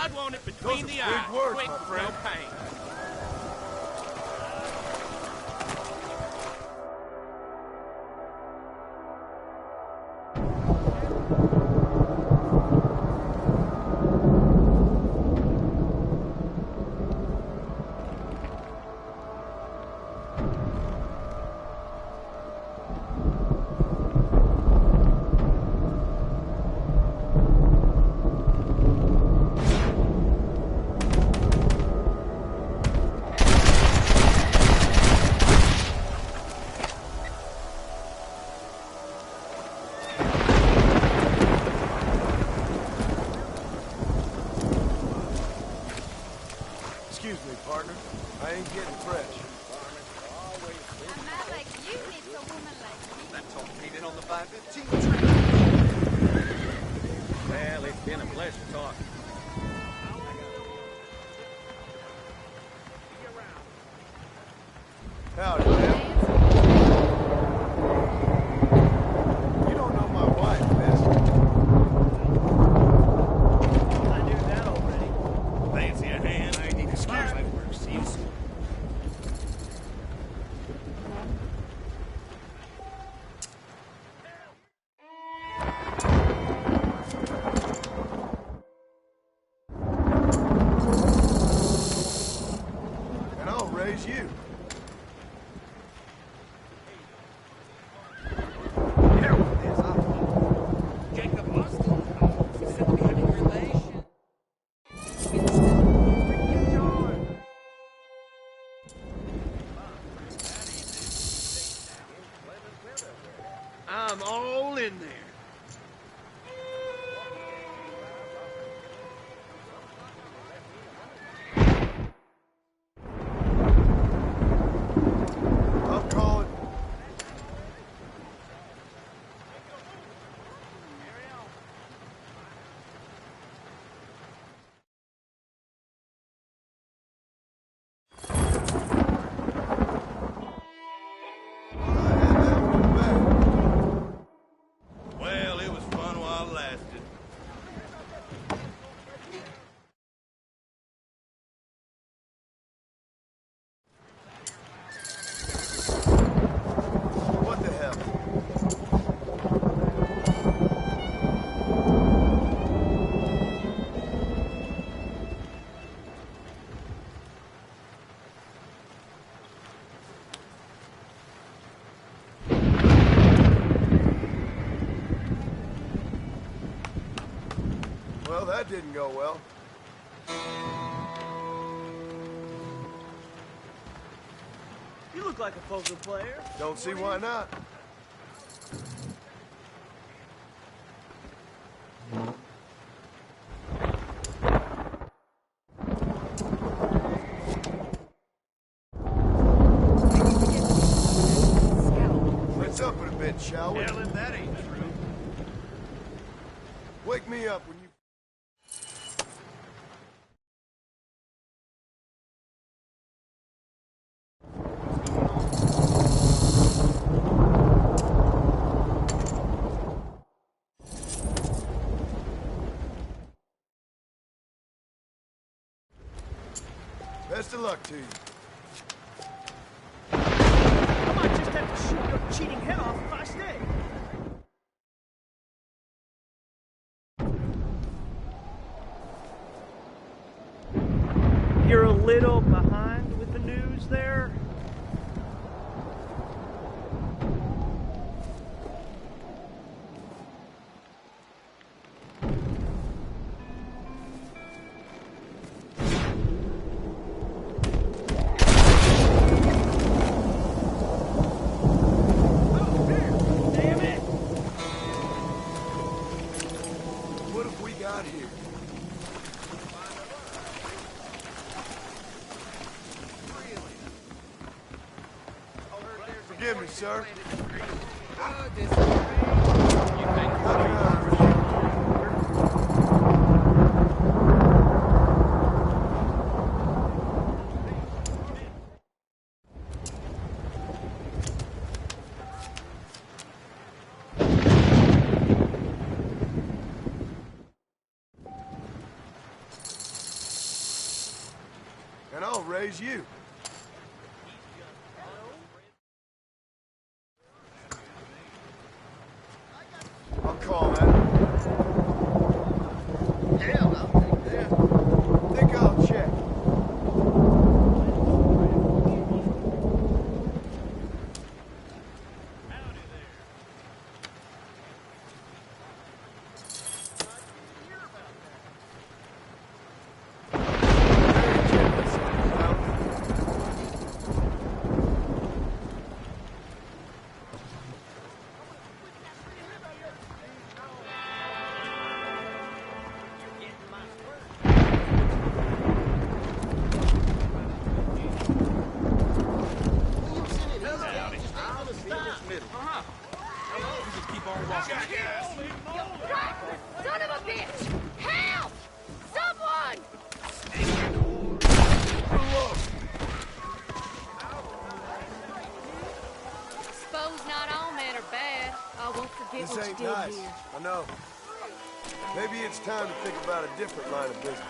S14: I'd want it between the eyes.
S1: Big words,
S14: Quick,
S1: my friend.
S14: no pain.
S1: Excuse me, partner. I ain't getting fresh.
S3: A man like you needs a woman like me.
S16: That's all painted on the 515 tree.
S6: Well, it's been a pleasure talking.
S1: Howdy, man. You don't know my wife, miss.
S6: I knew that already. Fancy a hand? I need to excuse me. See you soon.
S1: you.
S12: Jacob Austin. Said we had a relation. I'm all in there.
S1: I'm calling.
S17: Well, it was fun while it lasted.
S1: What the hell? Well, that didn't go well.
S7: You look like a poker player.
S1: Don't see why not. Let's up it a bit, shall we?
S17: Hell, if that ain't true.
S1: Wake me up when you... Best of luck to you.
S7: I might just have to shoot your cheating head off if I stay. You're a little behind with the news there.
S1: What have we got here? Forgive me, sir. And I'll raise you. I'll call that. Hell, I'll take that. Think I'll check.
S3: Son of a bitch! Help! Someone!
S13: Suppose not all men are bad. I won't forget
S1: This
S13: what you
S1: ain't
S13: did
S1: nice.
S13: here.
S1: I know. Maybe it's time to think about a different line of business.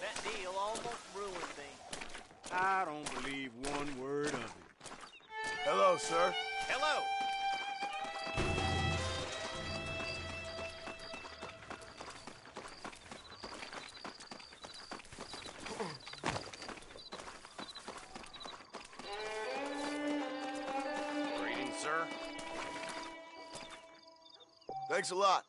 S12: That deal almost ruined me. I don't believe one word of it.
S1: Hello, sir.
S14: Hello.
S1: Thanks a lot.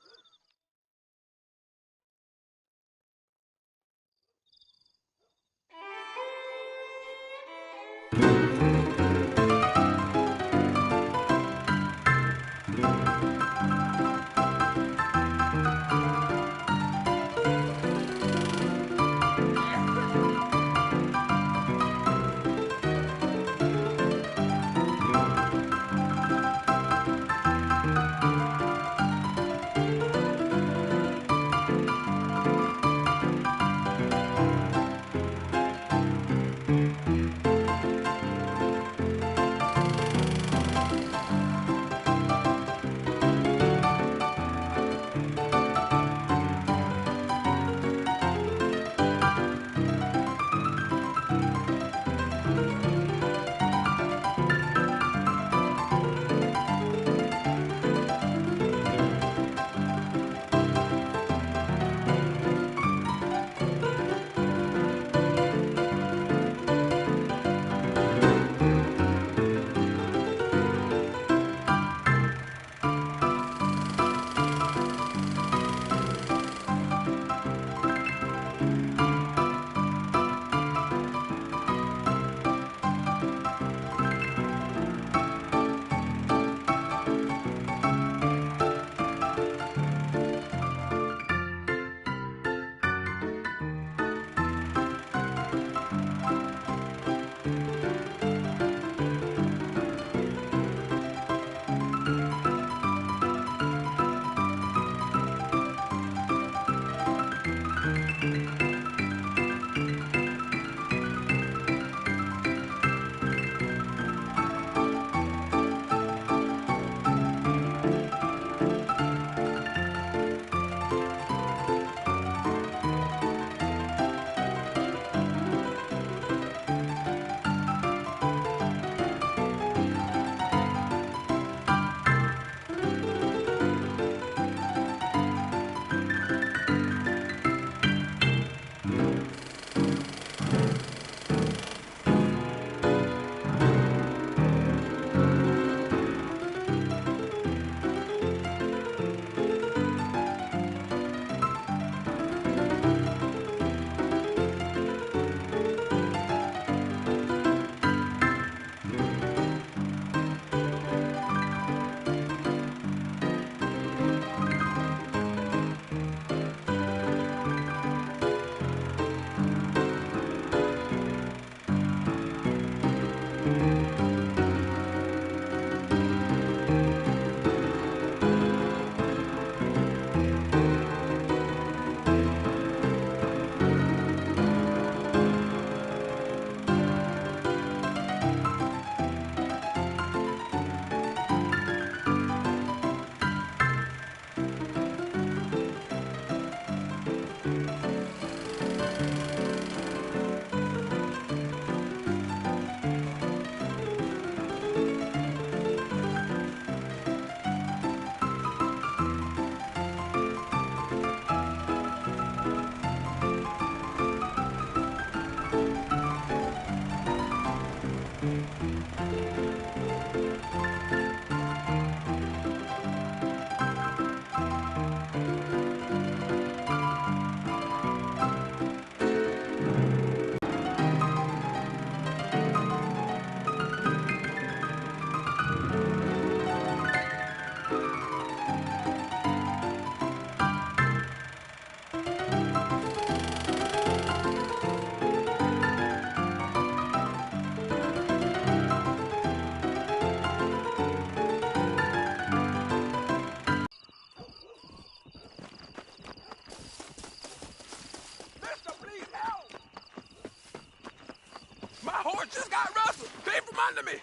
S18: Just got rustled. Came from under me.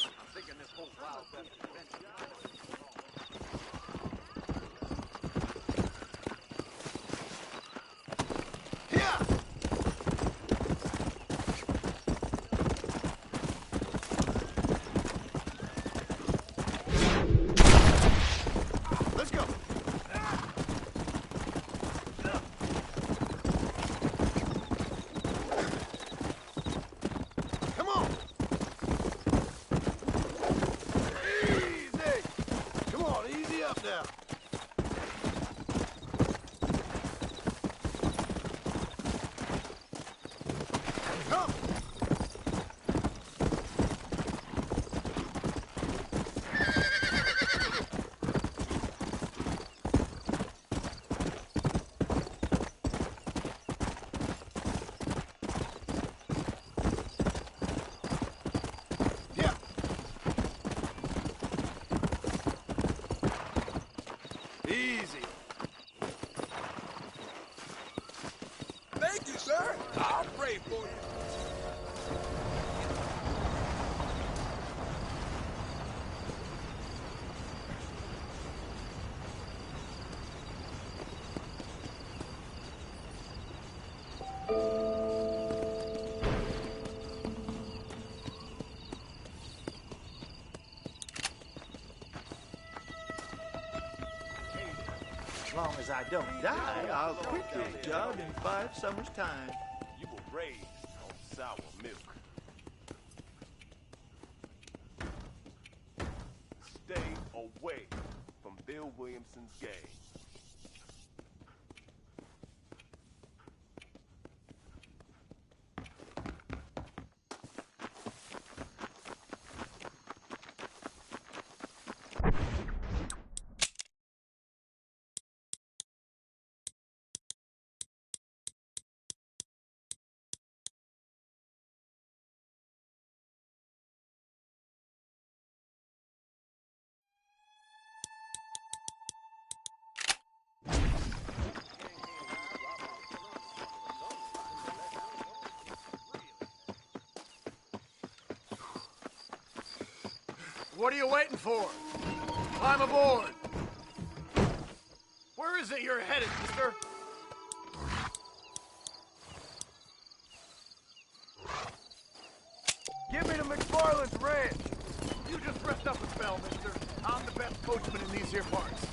S18: I'm thinking this whole wild west adventure.
S19: long as I don't die, I'll quit this job in 5 summers' time.
S17: You were raised on sour milk. Stay away from Bill Williamson's gang.
S1: What are you waiting for? Climb aboard. Where is it you're headed, mister? Give me to McFarland's ranch. You just rest up a spell, mister. I'm the best coachman in these here parts.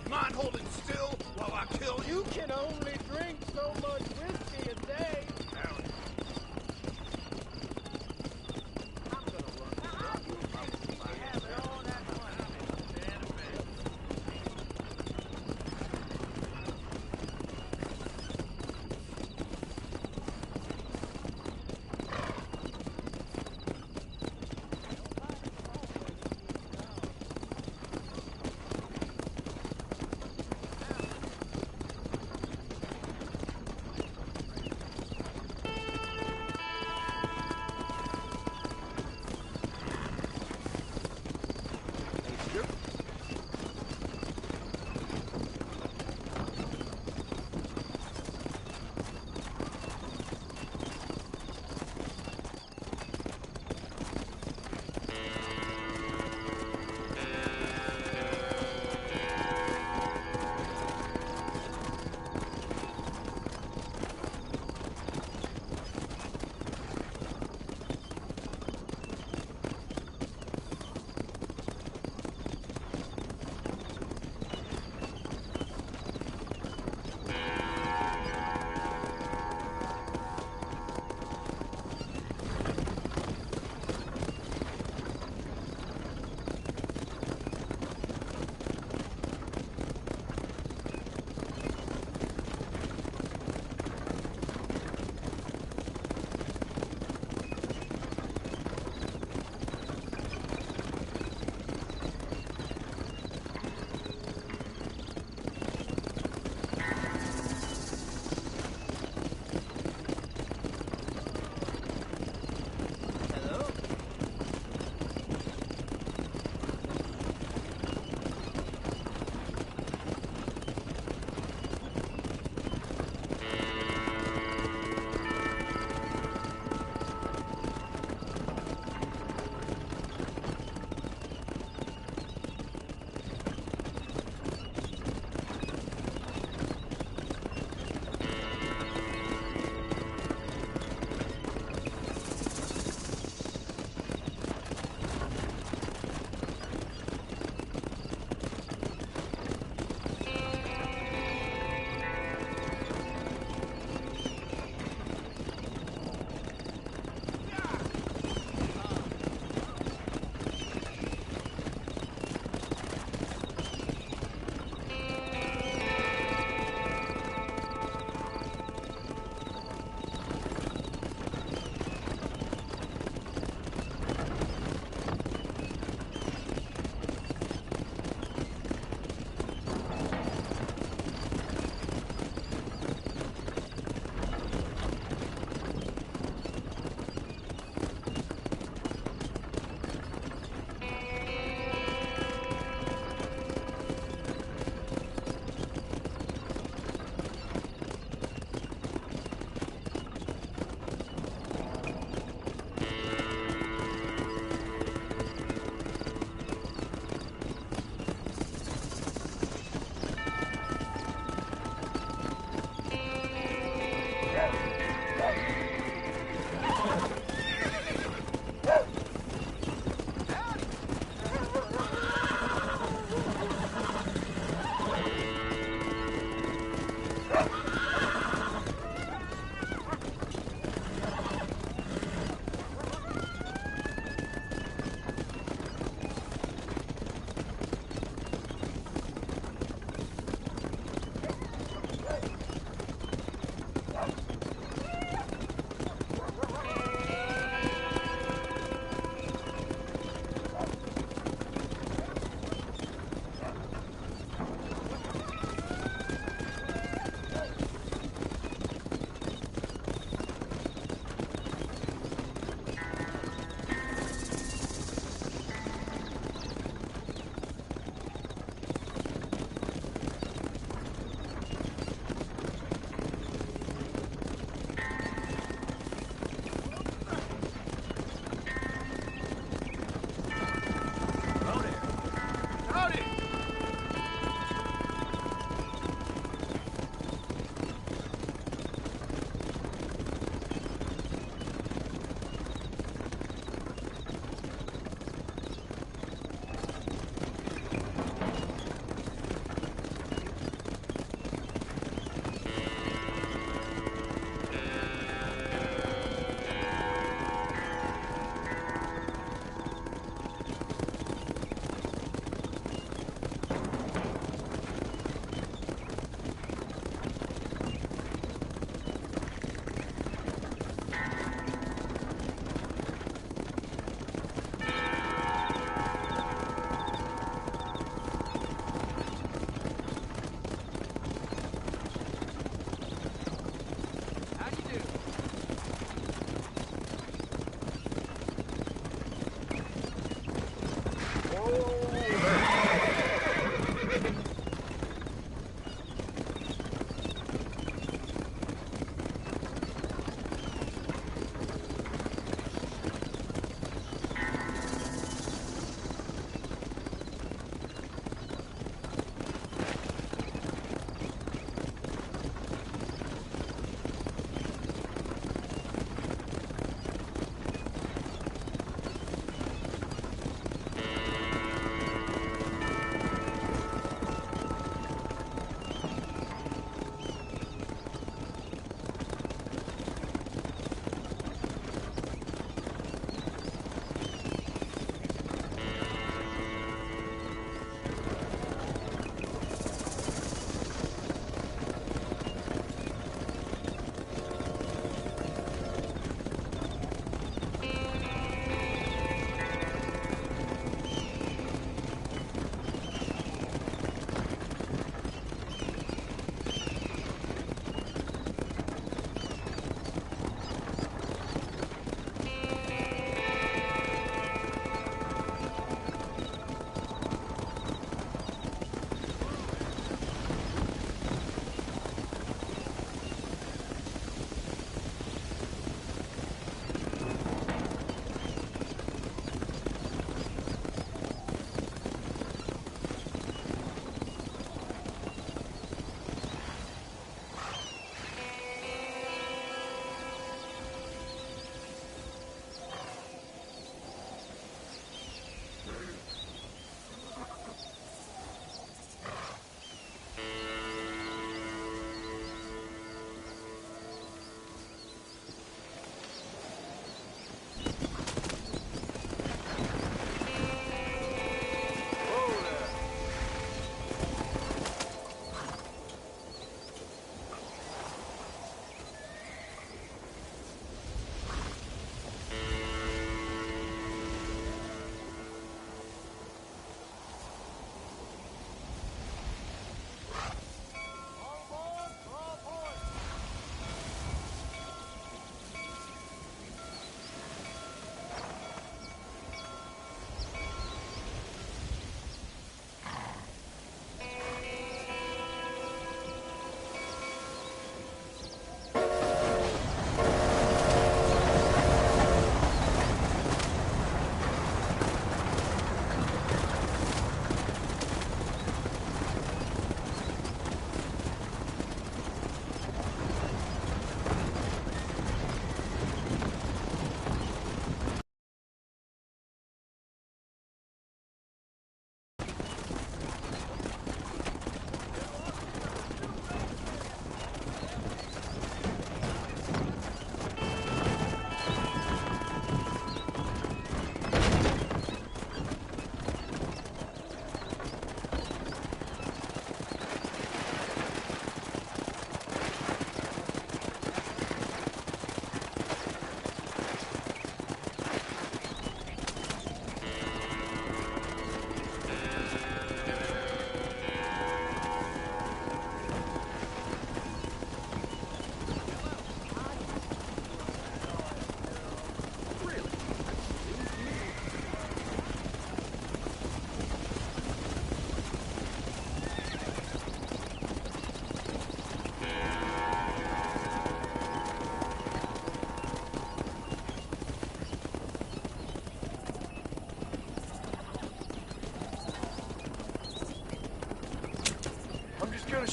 S1: Mind holding still while I kill you?
S15: You can only drink so much whiskey a day.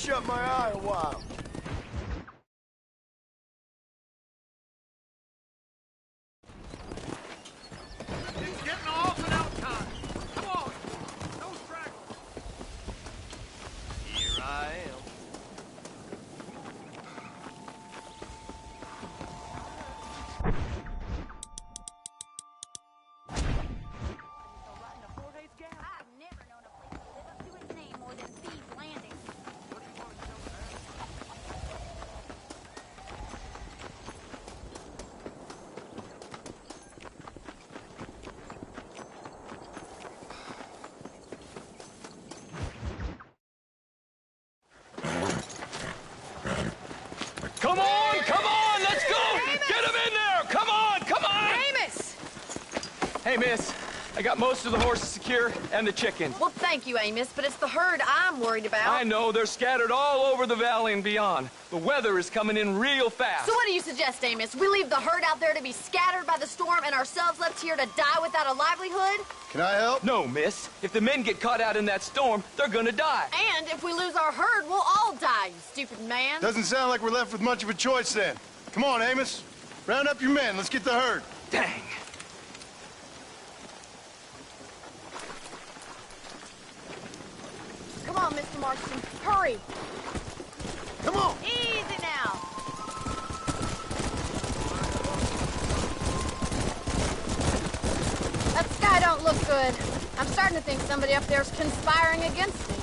S1: shut my eye a while.
S6: It's getting off and out time. Come on. No stragglers.
S1: Here I am.
S3: I've never known a place to live up to its name more than Thieves Landing.
S14: Come on, let's go! Get him in there! Come on!
S2: Amos!
S14: Hey, miss, I got most of the horses secure and the chicken.
S2: Well, thank you, Amos, but it's the herd I'm worried about.
S14: I know, they're scattered all over the valley and beyond. The weather is coming in real fast.
S2: So what do you suggest, Amos? We leave the herd out there to be scattered by the storm and ourselves left here to die without a livelihood?
S1: Can I help?
S14: No, miss. If the men get caught out in that storm, they're gonna die.
S2: And if we lose our herd, we'll all die, you stupid man.
S1: Doesn't sound like we're left with much of a choice then. Come on, Amos. Round up your men. Let's get the herd.
S14: Dang.
S2: Come on, Mr. Marston. Hurry.
S1: Come on.
S2: Easy now. That sky don't look good. I'm starting to think somebody up there's conspiring against me.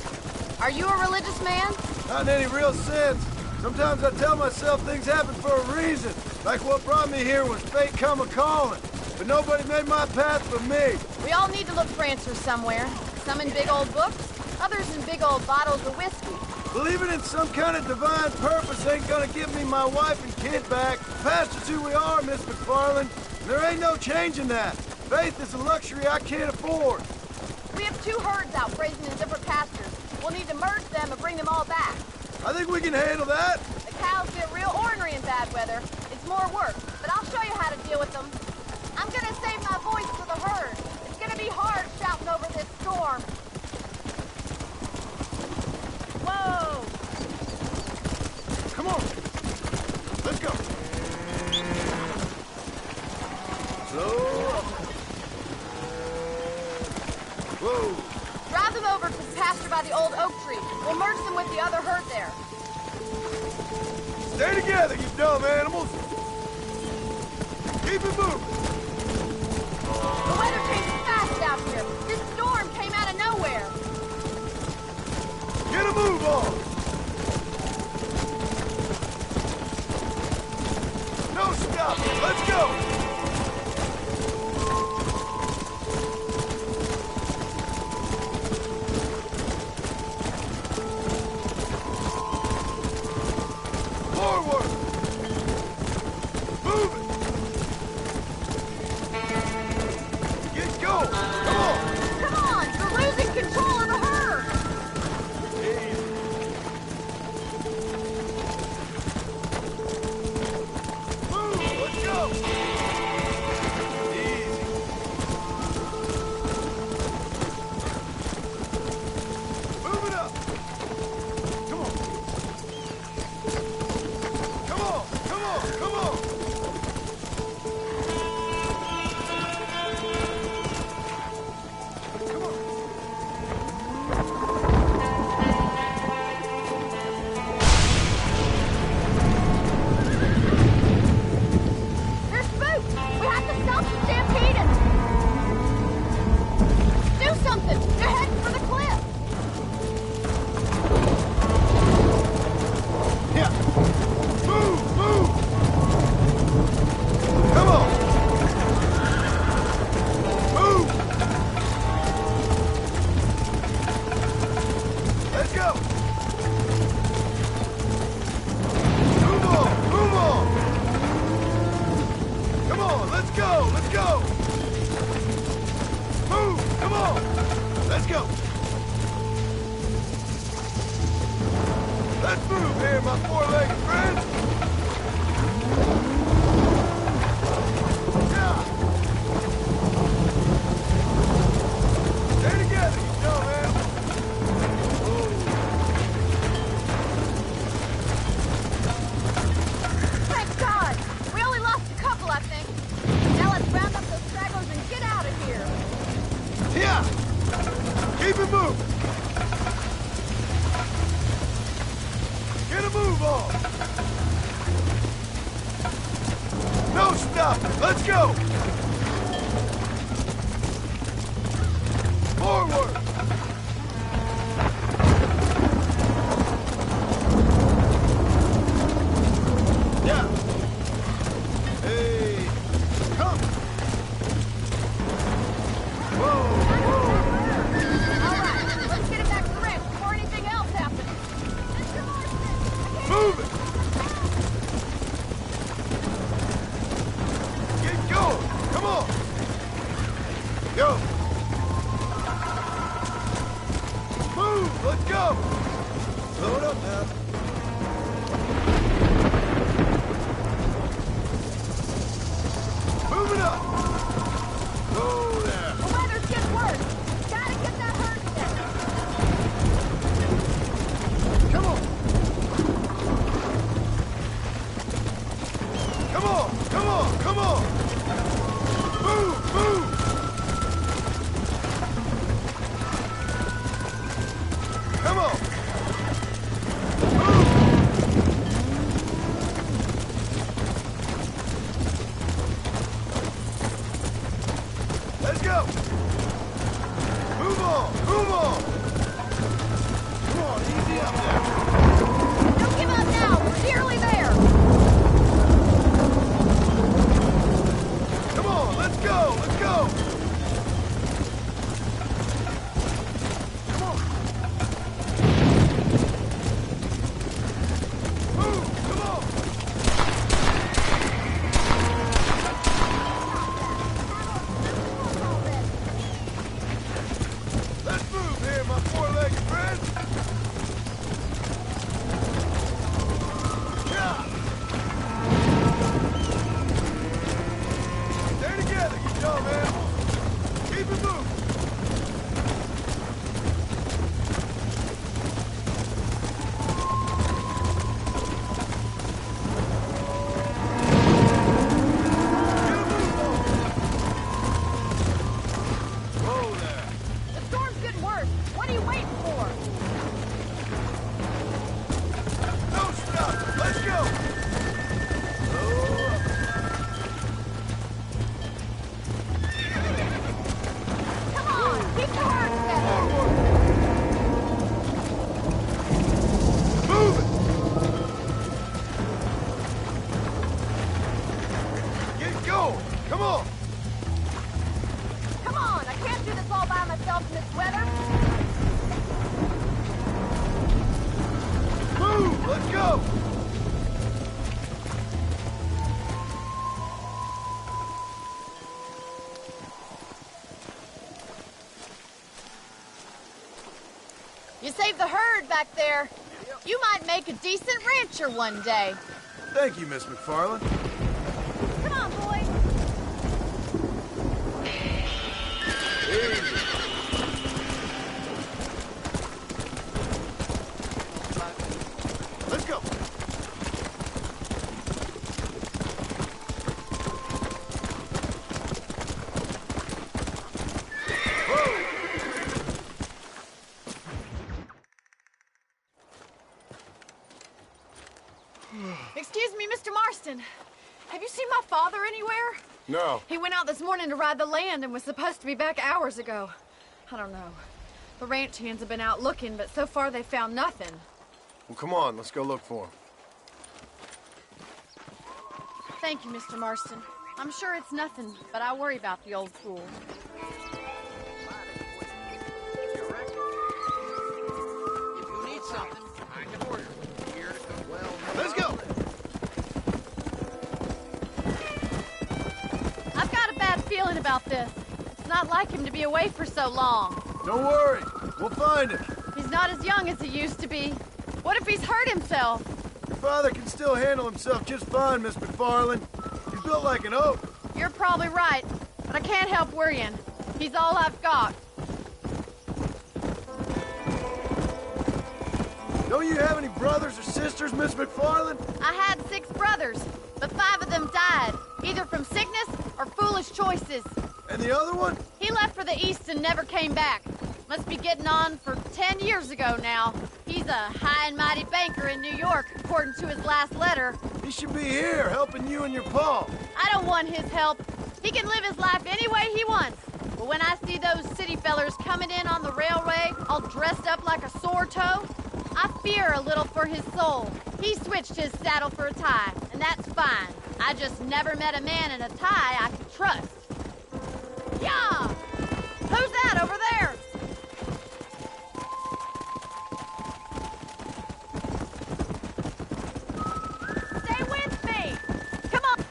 S2: Are you a religious man?
S1: Not in any real sense. Sometimes I tell myself things happen for a reason. Like what brought me here was fate come a-calling. But nobody made my path for me.
S2: We all need to look for answers somewhere. Some in big old books, others in big old bottles of whiskey.
S1: Believing in some kind of divine purpose ain't gonna give me my wife and kid back. Past is who we are, Miss McFarland. And there ain't no changing that. Faith is a luxury I can't afford.
S2: We have 2 herds out grazing in different pastures. We'll need to merge them and bring them all back.
S1: I think we can handle that.
S2: The cows get real ornery in bad weather. It's more work, but I'll show you how to deal with them. I'm gonna save my voice for the herd. It's gonna be hard shouting over this storm. Whoa!
S1: Come on. Let's go. Slow up. Whoa.
S2: Drive them over to the pasture by the old oak tree. We'll merge them with the other herd there.
S1: Stay together, you dumb animals. Keep it moving.
S2: The weather changes fast out here. This storm came out of nowhere.
S1: Get a move on. No stop. Let's go. Forward. Move it. Get going. Come on.
S2: Come on! You're losing control of the herd!
S1: Move. Let's go. Easy. Move it up. Come on. Come on. Come on. Come on.
S2: They're spooked! We have to stop the stampede! Do something! They're heading for the cliff!
S1: Yeah. Move. Move. Come on. Move. Let's go. Move on. Move on. Come on. Let's go. Let's go. Move. Come on. Let's go. Let's move here, my four-legged friends. Yeah. Stay together, you dumb animal. Let's go! Forward! Yeah! Hey! Come! Whoa!
S3: All right, let's get it back to the ramp before anything else happens. Mr. Marston!
S1: Move it! Get going! Come on! Go! Move! Let's go! Slow it up now. Move it up! Whoa there!
S3: The weather's getting worse. Gotta get that herd set.
S1: Come on! Come on! Come on! Come on! Move! Move! Come on! Let's go! Move on! Move on! Come on, easy up there!
S3: Don't give up now. We're nearly there.
S1: Come on, let's go! Let's go! Come on! Move! Come on! Let's move here, my four-legged friend! Yeah! Stay together, you dumb animals! Keep it moving! Whoa there!
S3: The storm's getting worse. What are you waiting for?
S1: Don't stop! Let's go! Slow up.
S3: Come on, keep the herd set.
S1: Forward! Move it! Get going! Come on!
S3: Come on, I can't do this all by myself in this weather.
S1: Move! Let's go!
S3: You saved the herd back there. You might make a decent rancher one day.
S1: Thank you, Miss McFarland.
S3: Come on, boys.
S1: Let's go!
S2: Excuse me, Mr. Marston. Have you seen my father anywhere?
S1: No.
S2: He went out this morning to ride the land and was supposed to be back hours ago. I don't know. The ranch hands have been out looking, but so far they found nothing.
S1: Well, come on, let's go look for him.
S2: Thank you, Mr. Marston. I'm sure it's nothing, but I worry about the old fool.
S16: If you need something, I can order. Here to come. Well,
S1: Let's go!
S2: I've got a bad feeling about this. It's not like him to be away for so long.
S1: Don't worry, we'll find him.
S2: He's not as young as he used to be. What if he's hurt himself?
S1: Your father can still handle himself just fine, Miss McFarland. He's built like an oak.
S2: You're probably right, but I can't help worrying. He's all I've got.
S1: Don't you have any brothers or sisters, Miss McFarland?
S2: I had 6 brothers, but 5 of them died, either from sickness or foolish choices.
S1: And the other one?
S2: He left for the East and never came back.
S3: Must be getting on for 10 years ago now. He's a high and mighty banker in New York, according to his last letter.
S1: He should be here, helping you and your pa.
S3: I don't want his help. He can live his life any way he wants. But when I see those city fellers coming in on the railway, all dressed up like a sore toe, I fear a little for his soul. He switched his saddle for a tie, and that's fine. I just never met a man in a tie I could trust. Yeah! Who's that over there? Stay with me! Come on!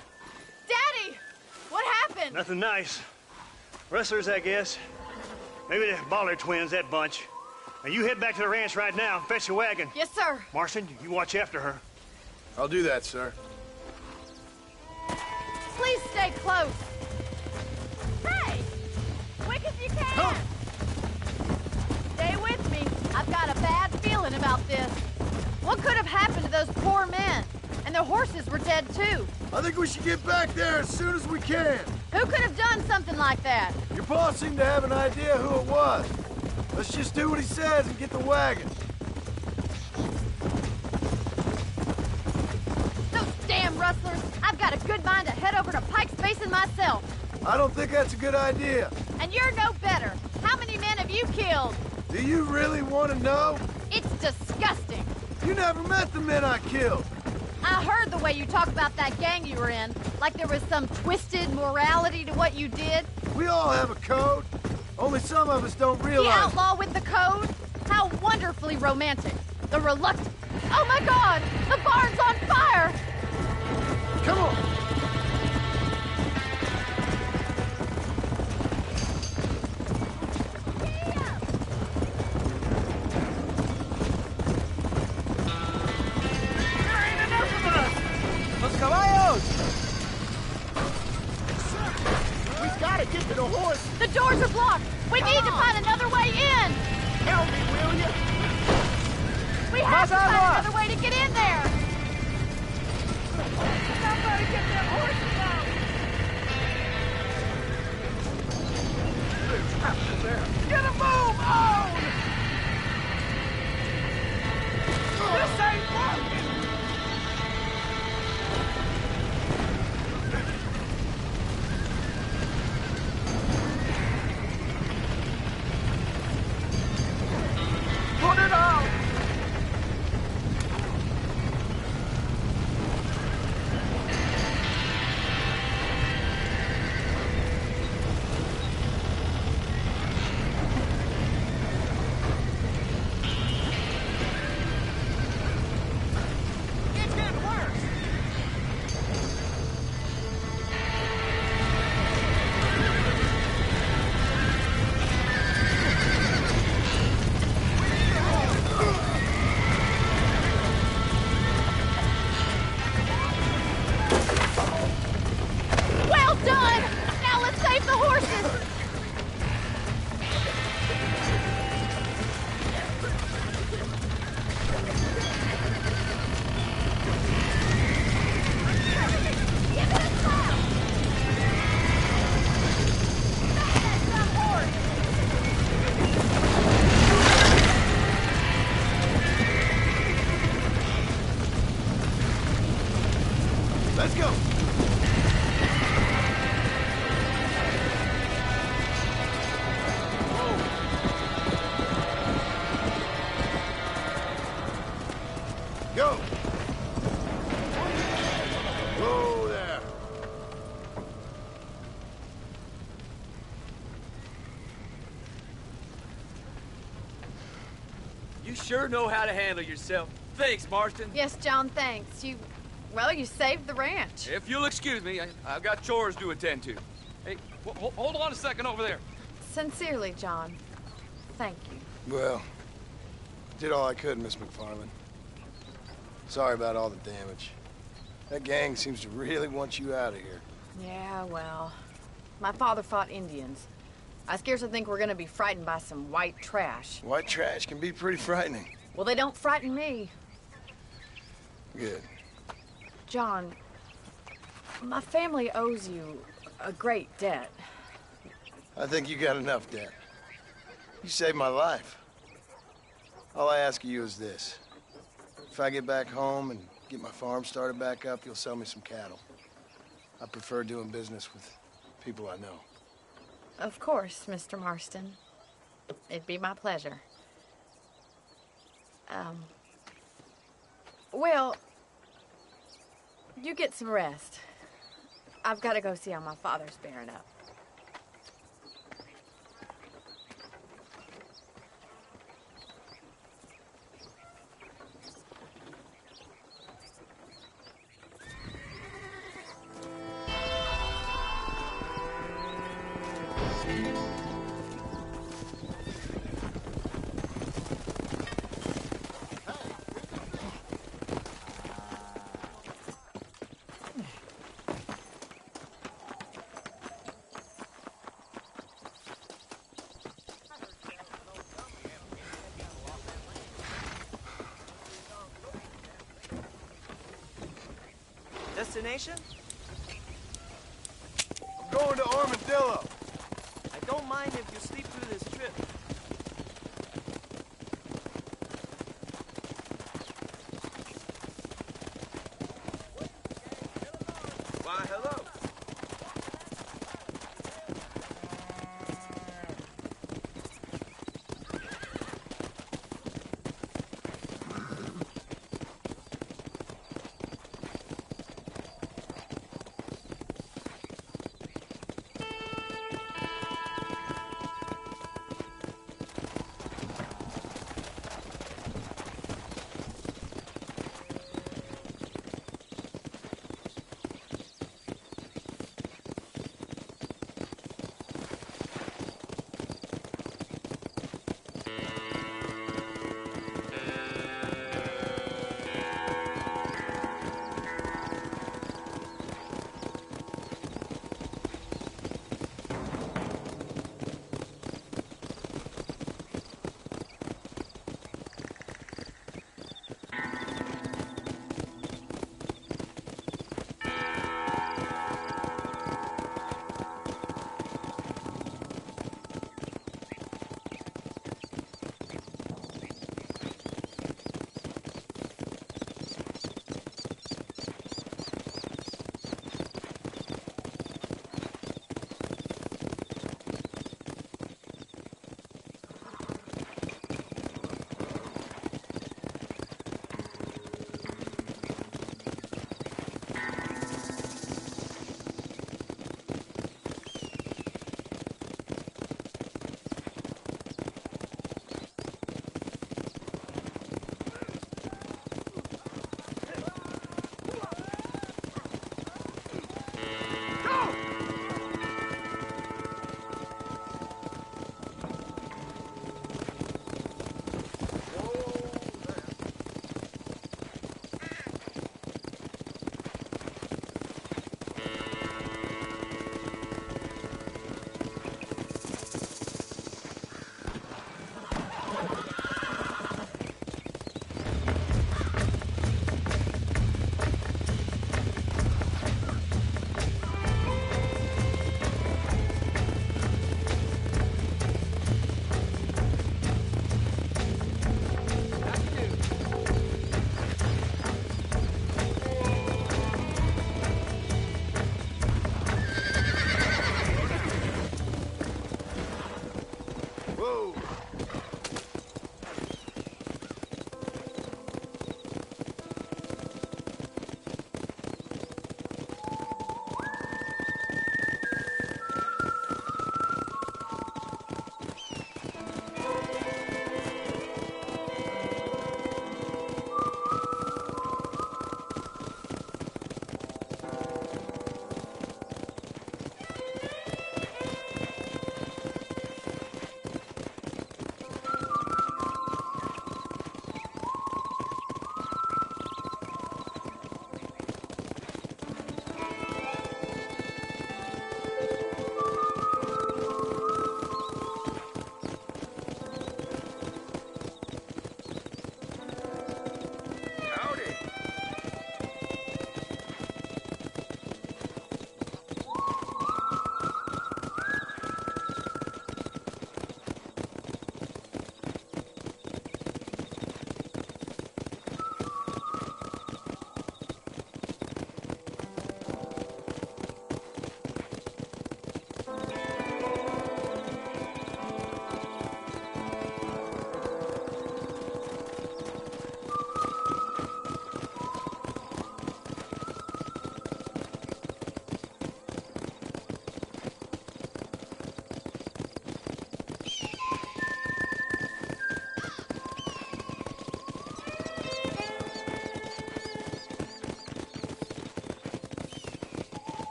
S3: Daddy! What happened?
S8: Nothing nice. Rustlers, I guess. Maybe the Baller twins, that bunch. Now you head back to the ranch right now and fetch the wagon.
S3: Yes, sir.
S8: Marston, you watch after her.
S1: I'll do that, sir.
S3: Please stay close. Hey! Quick as you can! Stay with me. I've got a bad feeling about this. What could have happened to those poor men? And their horses were dead, too.
S1: I think we should get back there as soon as we can.
S3: Who could have done something like that?
S1: Your boss seemed to have an idea who it was. Let's just do what he says and get the wagon.
S3: Those damn rustlers! I've got a good mind to head over to Pike's Basin myself.
S1: I don't think that's a good idea.
S3: And you're no better. How many men have you killed?
S1: Do you really want to know?
S3: It's disgusting.
S1: You never met the men I killed.
S3: I heard the way you talk about that gang you were in, like there was some twisted morality to what you did.
S1: We all have a code. Only some of us don't
S3: The
S1: realize.
S3: outlaw with the code? How wonderfully romantic. The reluctant. Oh my God! The barn's on fire!
S1: Come on!
S12: Los caballos!
S16: We gotta get to the horse.
S3: The doors are blocked! We need to find another way in!
S16: Help me, will you?
S3: We have to find another way to get in there!
S16: Somebody get them horses out! They're trapped in there. Get a move on! This ain't working! Put it out! It's getting worse!
S3: Well done! Now let's save the horses! Give it a try! That's that horse!
S1: Let's go! Go! Whoa there!
S12: You sure know how to handle yourself. Thanks, Marston.
S2: Yes, John, thanks. You saved the ranch.
S12: If you'll excuse me, I've got chores to attend to. Hey, hold on a second over there.
S2: Sincerely, John. Thank you.
S1: Well, did all I could, Miss McFarland. Sorry about all the damage. That gang seems to really want you out of here.
S2: Yeah, well, my father fought Indians. I scarcely think we're gonna be frightened by some white trash.
S1: White trash can be pretty frightening.
S2: Well, they don't frighten me.
S1: Good.
S2: John, my family owes you a great debt.
S1: I think you got enough debt. You saved my life. All I ask of you is this. If I get back home and get my farm started back up, you'll sell me some cattle. I prefer doing business with people I know.
S2: Of course, Mr. Marston. It'd be my pleasure. Well, you get some rest. I've got to go see how my father's bearing up.
S7: Destination?
S1: I'm going to Armadillo.
S7: I don't mind if you sleep through this trip.
S1: Why, hello.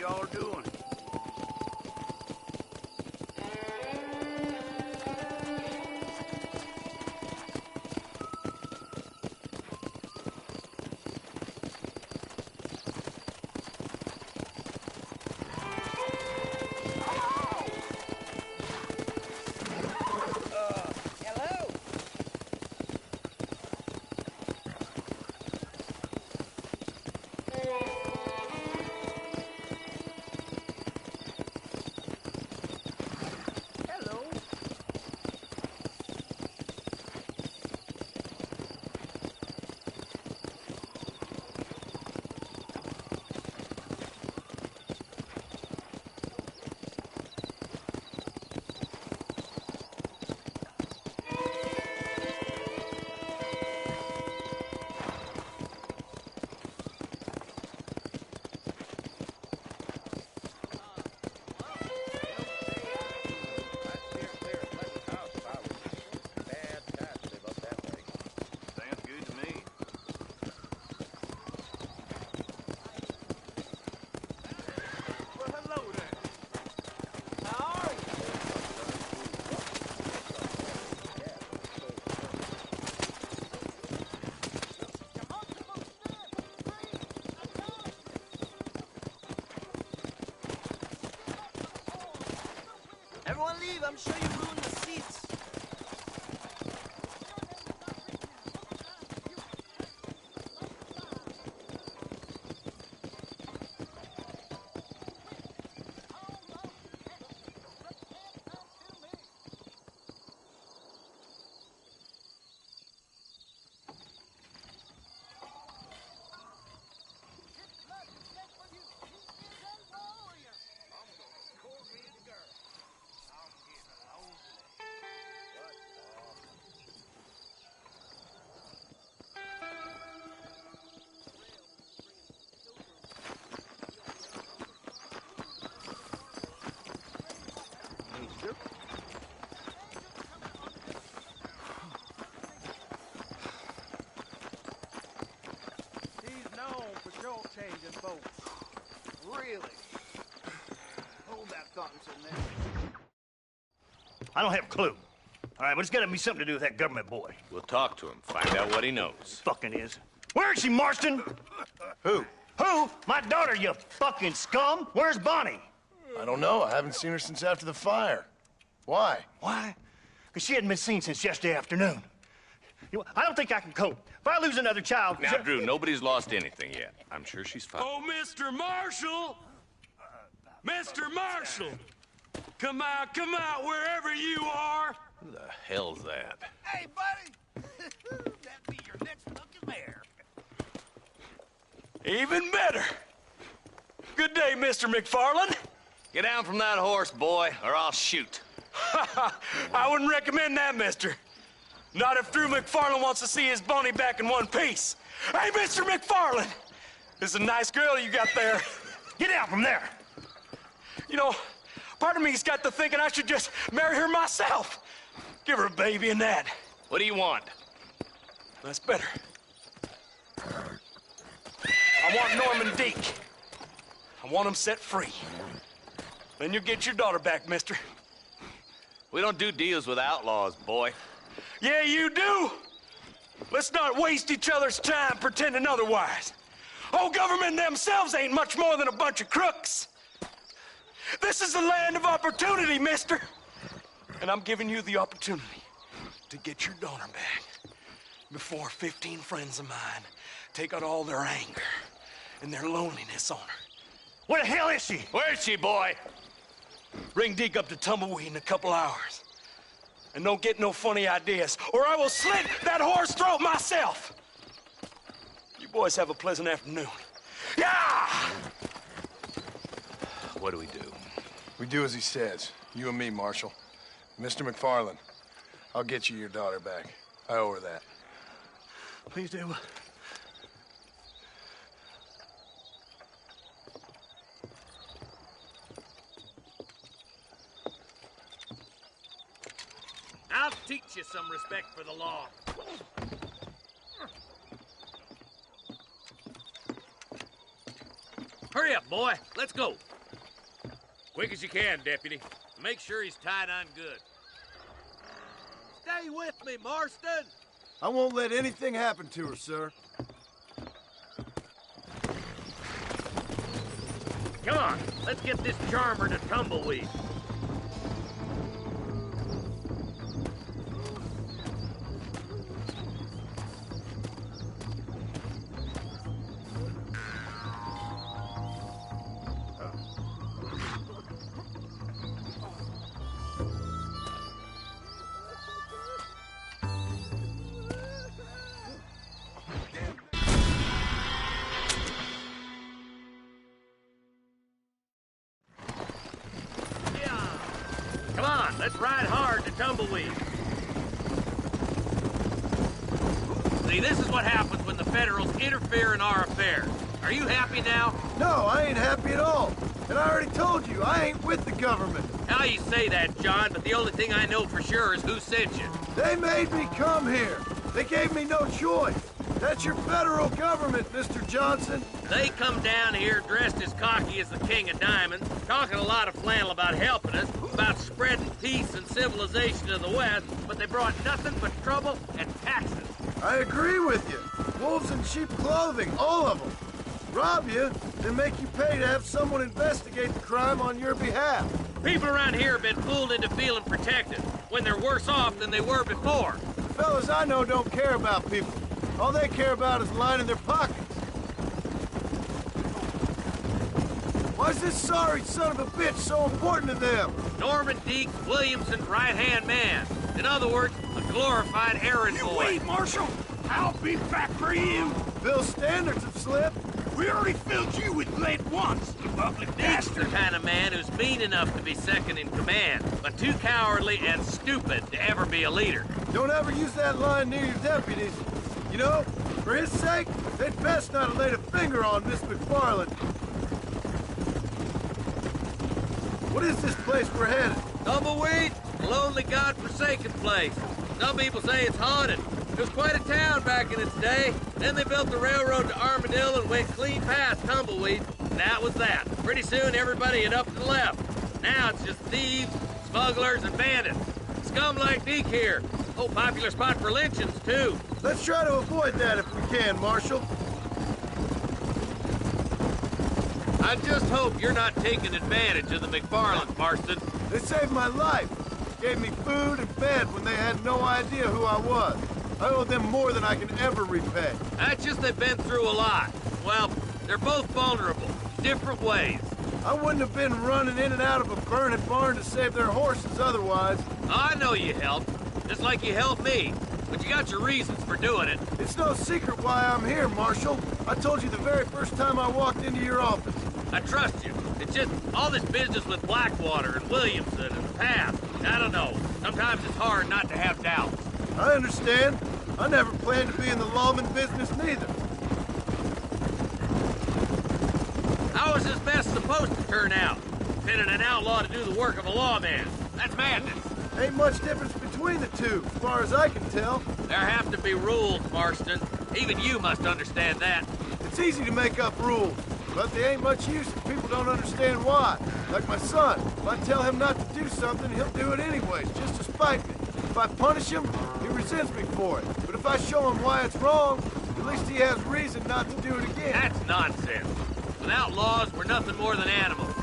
S6: y'all are doing.
S12: Everyone leave. I'm sure you ruined the seats.
S6: He's known for short changing folks. Really? Hold that thought in there.
S8: I don't have a clue. All right, but it's got to be something to do with that government boy.
S9: We'll talk to him, find out what he knows.
S8: Fucking is. Where is she, Marston?
S1: Who?
S8: Who? My daughter, you fucking scum. Where's Bonnie?
S1: I don't know. I haven't seen her since after the fire. Why?
S8: Why? Because she hadn't been seen since yesterday afternoon. You know, I don't think I can cope. If I lose another child...
S9: Now, Drew, nobody's lost anything yet. I'm sure she's fine.
S14: Oh, Mr. Marshall! Mr. Marshall! Come out, wherever you are!
S9: Who the hell's that?
S6: Hey, buddy! That'd be your next lucky mare.
S14: Even better. Good day, Mr. McFarland.
S9: Get down from that horse, boy, or I'll shoot.
S14: I wouldn't recommend that, mister. Not if Drew McFarland wants to see his Bonnie back in one piece. Hey, Mr. McFarland! This is a nice girl you got there.
S8: Get down from there!
S14: You know, part of me's got to thinking I should just marry her myself. Give her a baby and that.
S9: What do you want?
S14: That's better. I want Norman Deek. I want him set free. Then you'll get your daughter back, mister.
S9: We don't do deals with outlaws, boy.
S14: Yeah, you do. Let's not waste each other's time pretending otherwise. Oh, government themselves ain't much more than a bunch of crooks. This is the land of opportunity, mister. And I'm giving you the opportunity to get your daughter back before 15 friends of mine take out all their anger and their loneliness on her.
S8: Where the hell is she?
S9: Where is she, boy?
S14: Bring Deke up to Tumbleweed in a couple hours. And don't get no funny ideas, or I will slit that whore's throat myself. You boys have a pleasant afternoon. Yeah!
S9: What do we do?
S1: We do as he says. You and me, Marshal. Mr. McFarland, I'll get you your daughter back. I owe her that.
S8: Please do.
S6: I'll teach you some respect for the law. Hurry Hurry up, boy. Let's go. Quick as you can, Deputy. Make sure he's tied on good. Stay with me, Marston.
S1: I won't let anything happen to her, sir.
S6: Come on, let's get this charmer to Tumbleweed. Come on, let's ride hard to Tumbleweed. See, this is what happens when the Federals interfere in our affairs. Are you happy now?
S1: No, I ain't happy at all. And I already told you, I ain't with the government.
S6: How you say that, John, but the only thing I know for sure is who sent you.
S1: They made me come here. They gave me no choice. That's your federal government, Mr. Johnson.
S6: They come down here dressed as cocky as the King of Diamonds, talking a lot of flannel about helping us, about spreading peace and civilization in the West, but they brought nothing but trouble and taxes.
S1: I agree with you. Wolves in sheep clothing, all of them. Rob you, then make you pay to have someone investigate the crime on your behalf.
S6: People around here have been fooled into feeling protected, when they're worse off than they were before.
S1: The fellas I know don't care about people. All they care about is lining their pockets. Why's this sorry son of a bitch so important to them?
S6: Norman Deeks, Williamson's right-hand man. In other words, a glorified errand boy.
S14: Wait, Marshal! I'll be back for you!
S1: Bill's standards have slipped.
S14: We already filled you with lead once, you ugly
S6: Deeks
S14: bastard!
S6: the kind of man who's mean enough to be second in command, but too cowardly and stupid to ever be a leader.
S1: Don't ever use that line near your deputies. You know, for his sake, they'd best not have laid a finger on Miss McFarland. What is this place we're headed?
S6: Tumbleweed, a lonely, God-forsaken place. Some people say it's haunted. It was quite a town back in its day. Then they built the railroad to Armadillo and went clean past Tumbleweed. And that was that. Pretty soon everybody had up and left. Now it's just thieves, smugglers, and bandits. Scum like Deke here. Oh, popular spot for lynchings, too.
S1: Let's try to avoid that if we can, Marshal.
S6: I just hope you're not taking advantage of the McFarlands, Marston.
S1: They saved my life. Gave me food and bed when they had no idea who I was. I owe them more than I can ever repay.
S6: That's just they've been through a lot. Well, they're both vulnerable, different ways.
S1: I wouldn't have been running in and out of a burning barn to save their horses otherwise.
S6: I know you helped, just like you helped me. But you got your reasons for doing it.
S1: It's no secret why I'm here, Marshal. I told you the very first time I walked into your office.
S6: I trust you. It's just all this business with Blackwater and Williamson and the past. I don't know. Sometimes it's hard not to have doubts.
S1: I understand. I never planned to be in the lawman business neither.
S6: How is this mess supposed to turn out? Pinning an outlaw to do the work of a lawman. That's madness.
S1: Ain't much difference between the two, as far as I can tell.
S6: There have to be rules, Marston. Even you must understand that.
S1: It's easy to make up rules, but they ain't much use if people don't understand why. Like my son. If I tell him not to do something, he'll do it anyways, just to spite me. If I punish him, he resents me for it. But if I show him why it's wrong, at least he has reason not to do it again.
S6: That's nonsense. Without laws, we're nothing more than animals.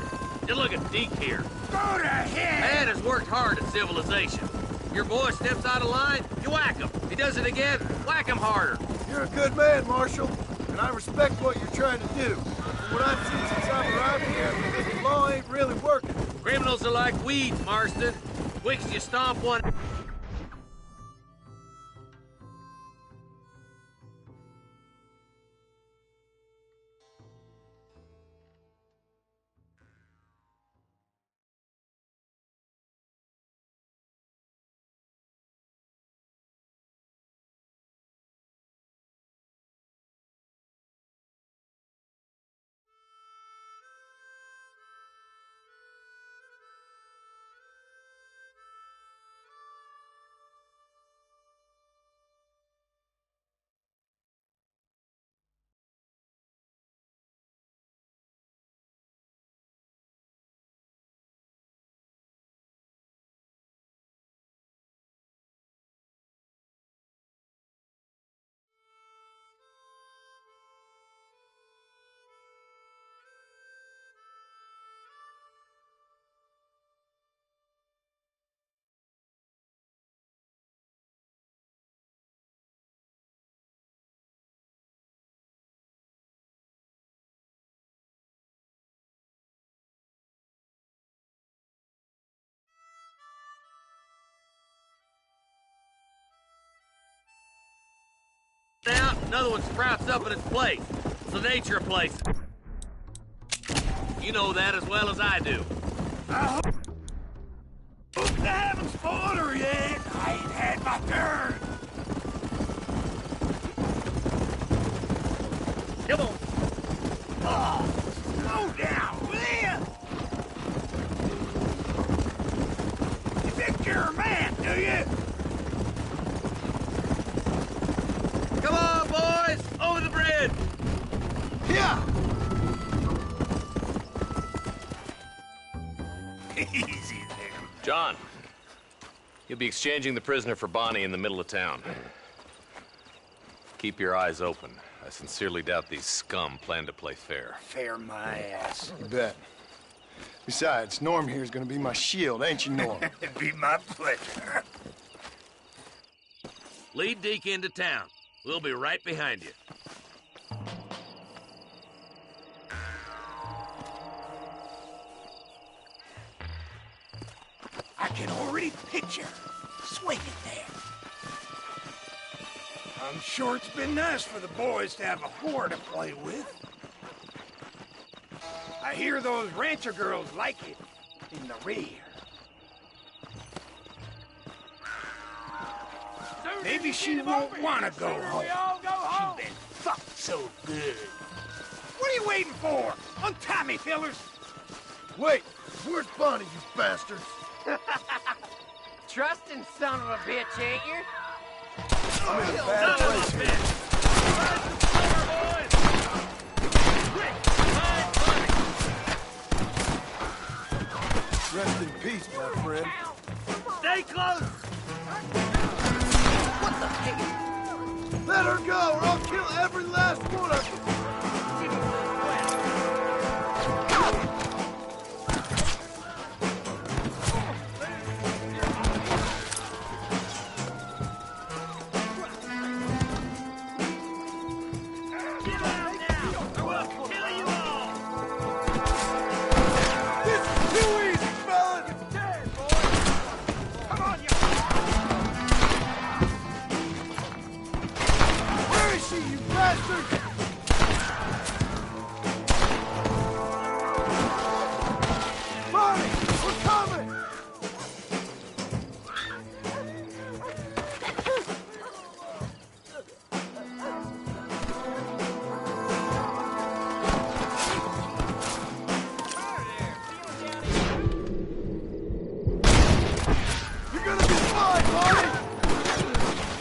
S6: Just look at Deke here.
S14: Go to hell!
S6: Man has worked hard at civilization. Your boy steps out of line, you whack him. He does it again, whack him harder.
S1: You're a good man, Marshal, and I respect what you're trying to do. From what I've seen since I've arrived here, this law ain't really working.
S6: Criminals are like weeds, Marston. Quick as you stomp one... out, another one sprouts up in its place. It's the nature of places. You know that as well as I do.
S14: I hope they haven't spoiled her yet. I ain't had my turn.
S6: Come on.
S14: Oh, slow down, will ya? You think you're a man, do you?
S6: Come on, boys! Over the bridge!
S14: Yeah!
S6: Easy there.
S9: John, you'll be exchanging the prisoner for Bonnie in the middle of town. Keep your eyes open. I sincerely doubt these scum plan to play fair.
S14: Fair my ass.
S1: You bet. Besides, Norm here's gonna be my shield, ain't you, Norm?
S14: It'd be my pleasure.
S6: Lead Deke into town. We'll be right behind you.
S14: I can already picture swinging there. I'm sure it's been nice for the boys to have a whore to play with. I hear those rancher girls like it in the rear. Maybe she won't want to go home. She's been fucked so good. What are you waiting for? Untie me, fellers.
S1: Wait, where's Bonnie, you bastards?
S12: Trusting son of a bitch, ain't you?
S1: I'm in a bad place here. Rest in peace, my friend.
S6: Stay close!
S12: What the heck?
S1: Let her go, or I'll kill every last one of you.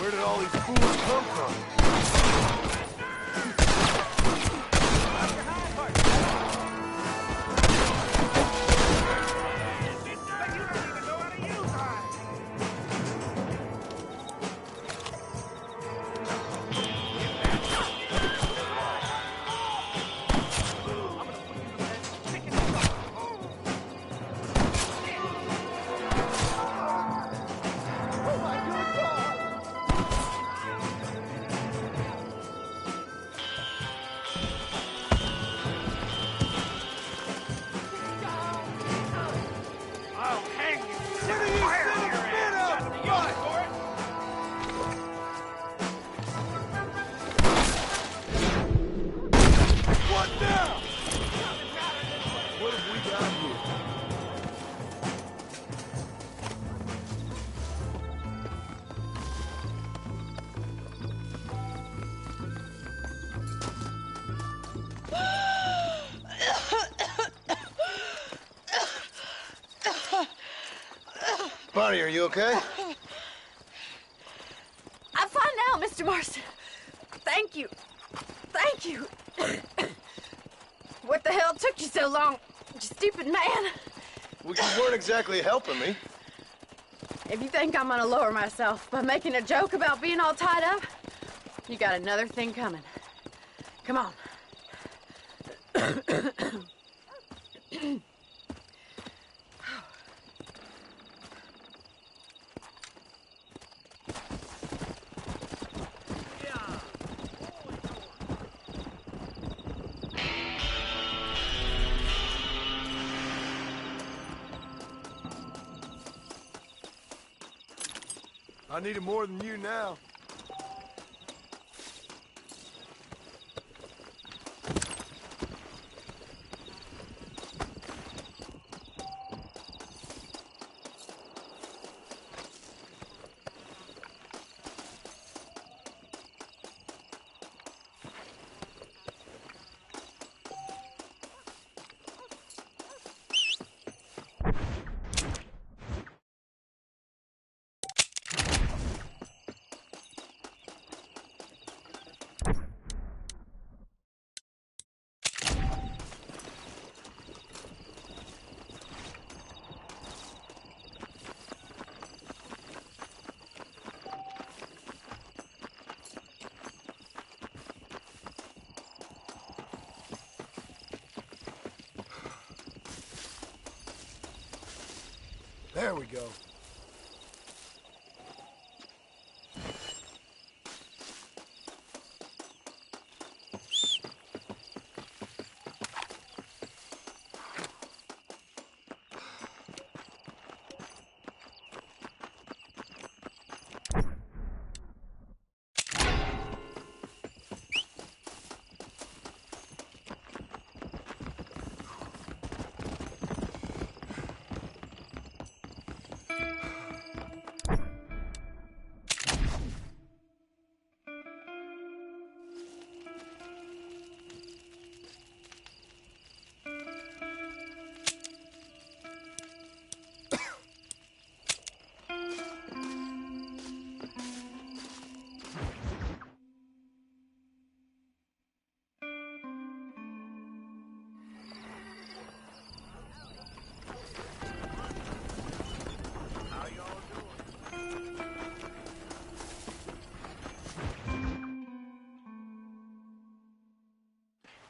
S1: Where did all these fools come from? Bonnie, are you okay?
S2: I'm fine now, Mr. Marston. Thank you. Thank you. What the hell took you so long, you stupid man?
S1: Well, you weren't exactly helping me.
S2: If you think I'm gonna lower myself by making a joke about being all tied up, you got another thing coming. Come on.
S1: I need it more than you now. There we go.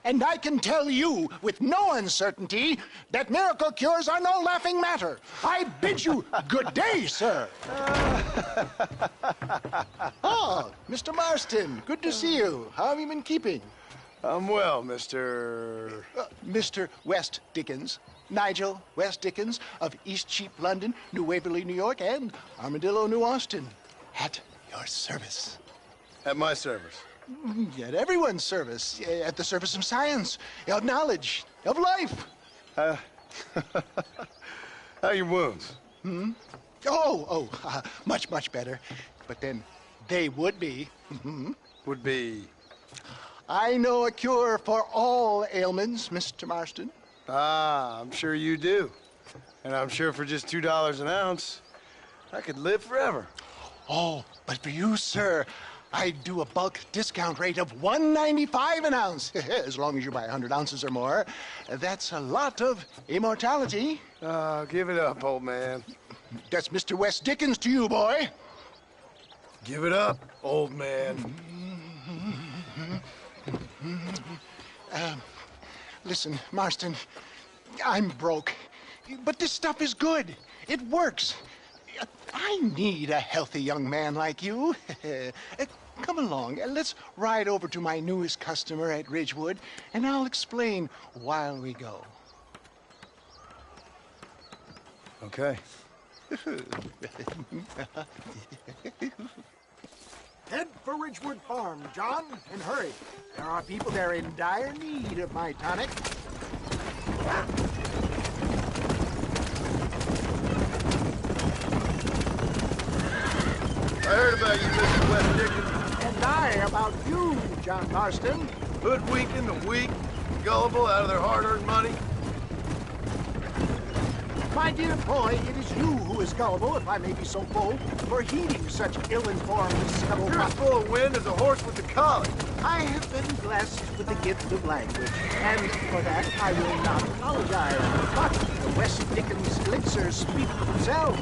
S20: And I can tell you with no uncertainty that miracle cures are no laughing matter. I bid you good day, sir. Oh, Mr. Marston, good to see you. How have you been keeping?
S1: I'm well, Mr.
S20: Mr. West Dickens. Nigel West Dickens of East Cheap, London, New Waverly, New York, and Armadillo, New Austin. At your service.
S1: At my service.
S20: At everyone's service. At the service of science, of knowledge, of life.
S1: How are your wounds?
S20: Much, much better. But then they would be.
S1: Would be?
S20: I know a cure for all ailments, Mr. Marston.
S1: Ah, I'm sure you do. And I'm sure for just $2 an ounce, I could live forever.
S20: Oh, but for you, sir, I'd do a bulk discount rate of $1.95 an ounce, as long as you buy 100 ounces or more. That's a lot of immortality.
S1: Give it up, old man.
S20: That's Mr. West Dickens to you, boy.
S1: Give it up, old man.
S20: Listen, Marston, I'm broke, but this stuff is good. It works. I need a healthy young man like you. Come along, let's ride over to my newest customer at Ridgewood, and I'll explain while we go.
S1: Okay.
S20: Head for Ridgewood Farm, John, and hurry. There are people there in dire need of my tonic.
S1: I heard about you, Mr. West Dickens.
S20: And I about you, John Marston.
S1: Hoodwinking the weak, gullible out of their hard-earned money.
S20: My dear boy, it is you who is gullible, if I may be so bold, for heeding such ill-informed scuttlebutt.
S1: You're as full of wind as a horse with the collar.
S20: I have been blessed with the gift of language, and for that I will not apologize. But the West Dickens elixirs speak for themselves.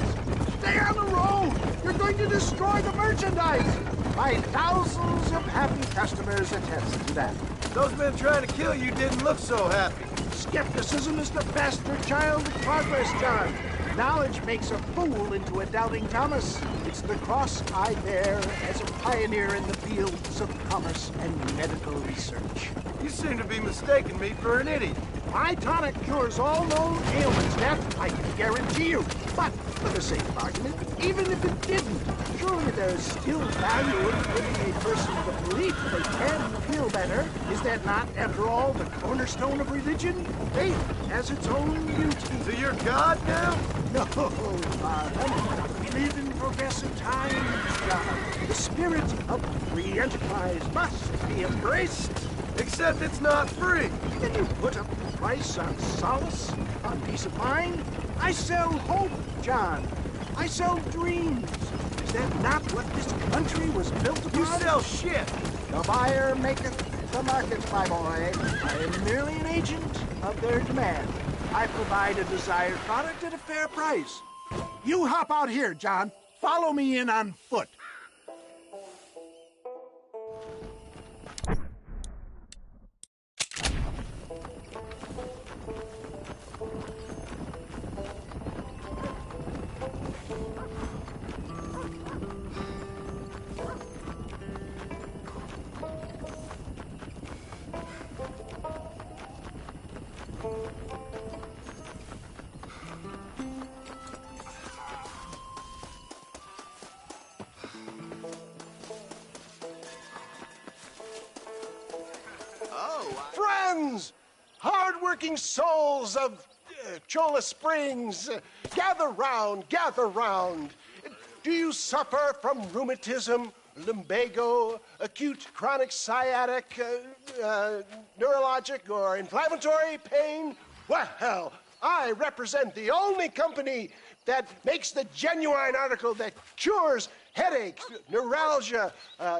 S20: Stay on the road! You're going to destroy the merchandise! My thousands of happy customers attest to that.
S1: Those men trying to kill you didn't look so happy.
S20: Skepticism is the bastard child of progress, John. Knowledge makes a fool into a doubting Thomas. It's the cross I bear as a pioneer in the fields of commerce and medical research.
S1: You seem to be mistaking me for an idiot.
S20: My tonic cures all known ailments, that I can guarantee you. But, for the sake of argument, even if it didn't, surely there's still value in giving a person the belief they can feel better. Is that not, after all, the cornerstone of religion? Faith has its own beauty.
S1: So you're God now?
S20: No, Father. We live in progressive times, John. The spirit of free enterprise must be embraced.
S1: Except it's not free.
S20: Can you put up the price on solace, on peace of mind? I sell hope, John. I sell dreams. Is that not what this country was built upon?
S1: You sell shit.
S20: The buyer maketh the market, my boy. I am merely an agent of their demand. I provide a desired product at a fair price. You hop out here, John. Follow me in on foot. friends, hard-working souls of Cholla Springs, gather round, gather round. Do you suffer from rheumatism, lumbago, acute chronic sciatic, neurologic, or inflammatory pain? Well, I represent the only company that makes the genuine article that cures headaches, neuralgia,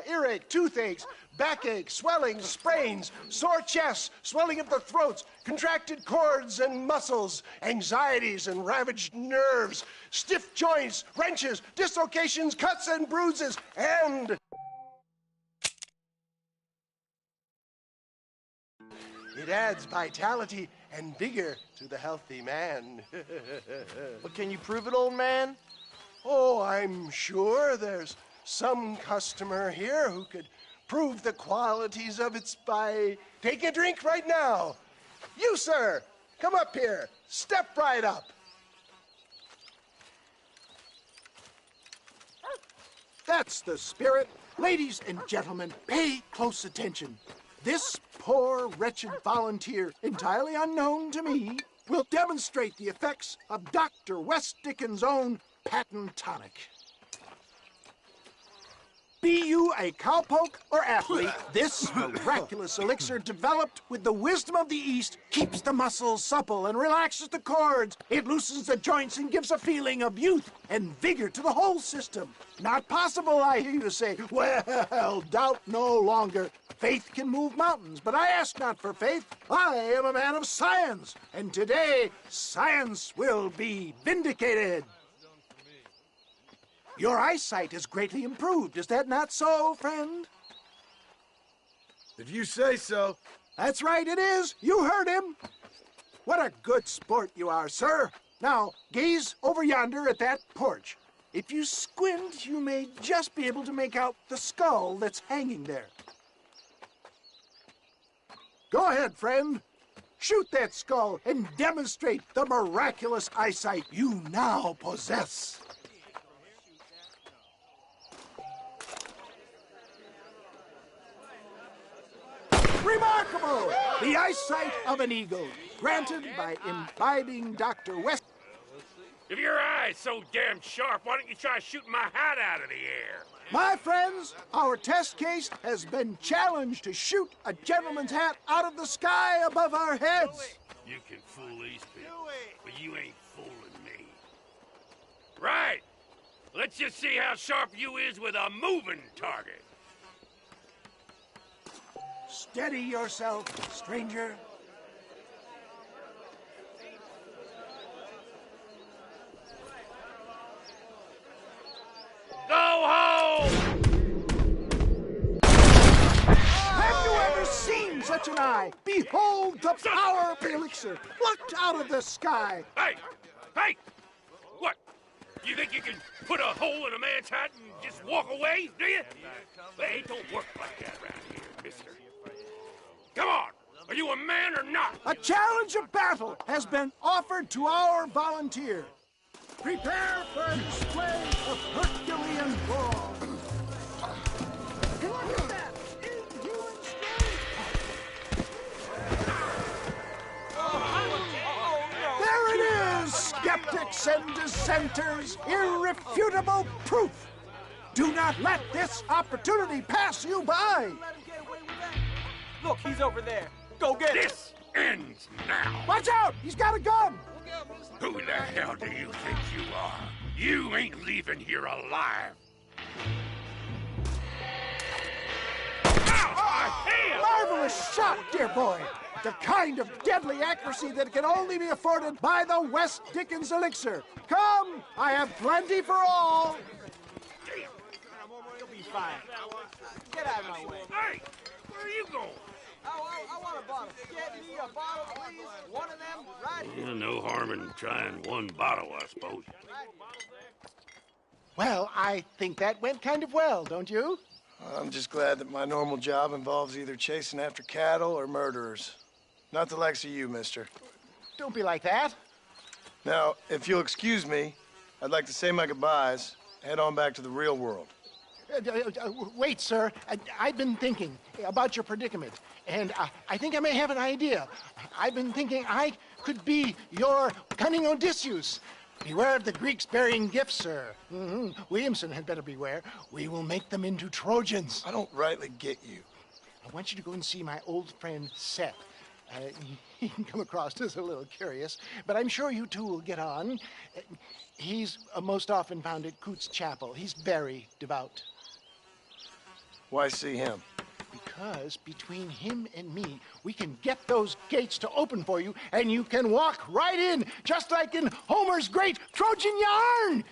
S20: earache, toothaches, backache, swelling, sprains, sore chests, swelling of the throats, contracted cords and muscles, anxieties and ravaged nerves, stiff joints, wrenches, dislocations, cuts and bruises, and it adds vitality and vigor to the healthy man.
S7: But can you prove it, old man?
S20: Oh, I'm sure there's some customer here who could prove the qualities of it by taking a drink right now. You, sir, come up here. Step right up. That's the spirit. Ladies and gentlemen, pay close attention. This poor, wretched volunteer, entirely unknown to me, will demonstrate the effects of Dr. West Dickens' own patent tonic. Be you a cowpoke or athlete, this miraculous elixir developed with the wisdom of the East keeps the muscles supple and relaxes the cords. It loosens the joints and gives a feeling of youth and vigor to the whole system. Not possible, I hear you say. Well, doubt no longer. Faith can move mountains, but I ask not for faith. I am a man of science, and today science will be vindicated. Your eyesight is greatly improved. Is that not so, friend?
S1: If you say so.
S20: That's right, it is. You heard him. What a good sport you are, sir. Now, gaze over yonder at that porch. If you squint, you may just be able to make out the skull that's hanging there. Go ahead, friend. Shoot that skull and demonstrate the miraculous eyesight you now possess. Remarkable! The eyesight of an eagle, granted by imbibing Dr. West.
S14: If your eye's so damn sharp, why don't you try shooting my hat out of the air?
S20: My friends, our test case has been challenged to shoot a gentleman's hat out of the sky above our heads.
S14: You can fool these people, but you ain't fooling me. Right! Let's just see how sharp you is with a moving target.
S20: Steady yourself, stranger.
S14: Go home!
S20: Have you ever seen such an eye? Behold the power of the elixir, plucked out of the sky.
S14: Hey! Hey! What? You think you can put a hole in a man's hat and just walk away, do you? Hey, it don't work like that around here, mister. Come on! Are you a man or not?
S20: A challenge of battle has been offered to our volunteer. Prepare for a display of Herculean brawl. Look at that! Inhuman strength! There it is, skeptics and dissenters! Irrefutable proof! Do not let this opportunity pass you by!
S7: Look, he's over there. Go get him.
S14: This ends now.
S20: Watch out! He's got a gun!
S14: Who the hell do you think you are? You ain't leaving here alive.
S20: Marvelous shot, dear boy! The kind of deadly accuracy that can only be afforded by the West Dickens elixir. Come, I have plenty for all.
S7: You'll be fine. Get out of my way.
S14: Hey, where are you going?
S7: I want a bottle. Get me a bottle, please. One of them right here.
S14: No harm in trying one bottle, I suppose.
S20: Well, I think that went kind of well, don't you?
S1: I'm just glad that my normal job involves either chasing after cattle or murderers. Not the likes of you, mister.
S20: Don't be like that.
S1: Now, if you'll excuse me, I'd like to say my goodbyes, head on back to the real world.
S20: Wait, sir. I've been thinking about your predicament. And I think I may have an idea. I've been thinking I could be your cunning Odysseus. Beware of the Greeks burying gifts, sir. Williamson had better beware. We will make them into Trojans.
S1: I don't rightly get you.
S20: I want you to go and see my old friend Seth. He can come across as a little curious, but I'm sure you two will get on. He's most often found at Coots Chapel. He's very devout.
S1: Why see him?
S20: Because between him and me, we can get those gates to open for you, and you can walk right in, just like in Homer's great Trojan yarn!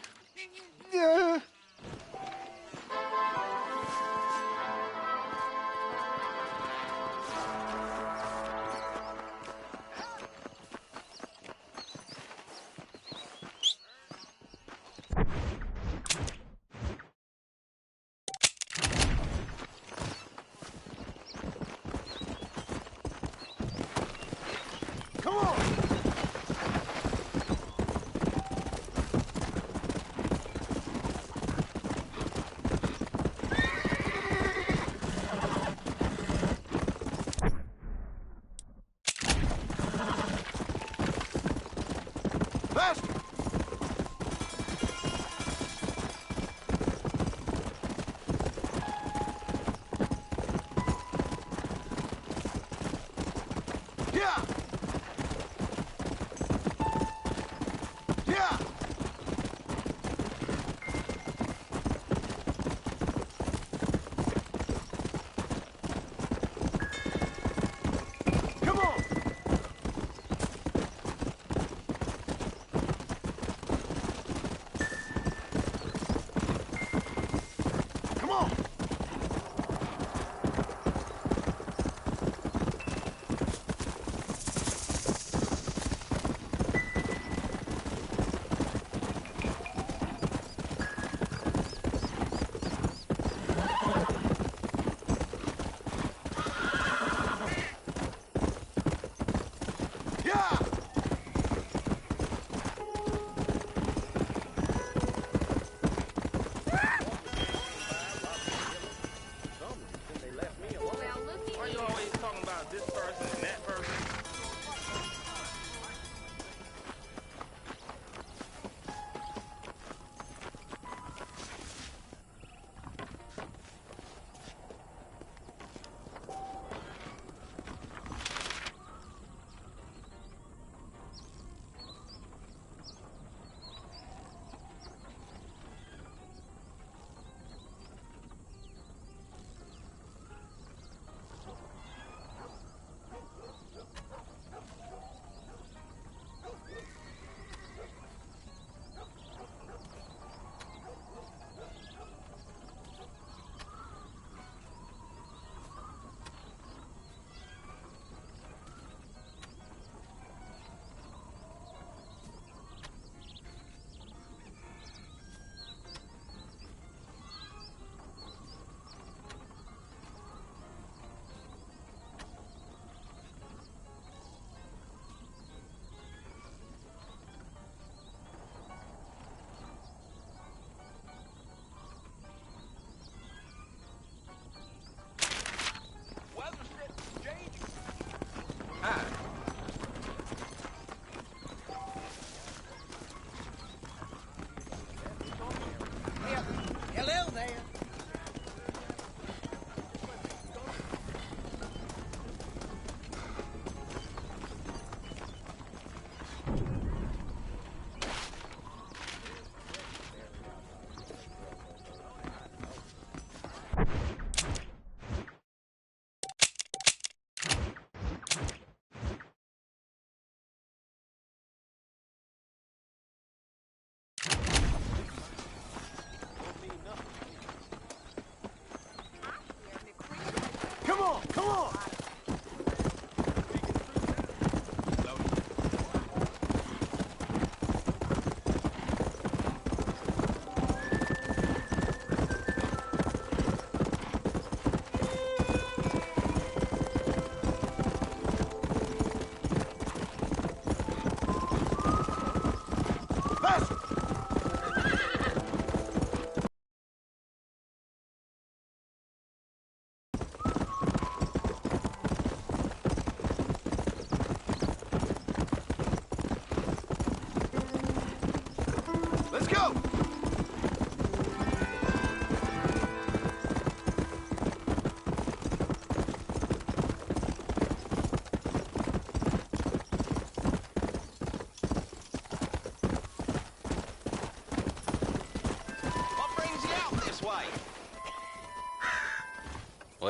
S1: Come on!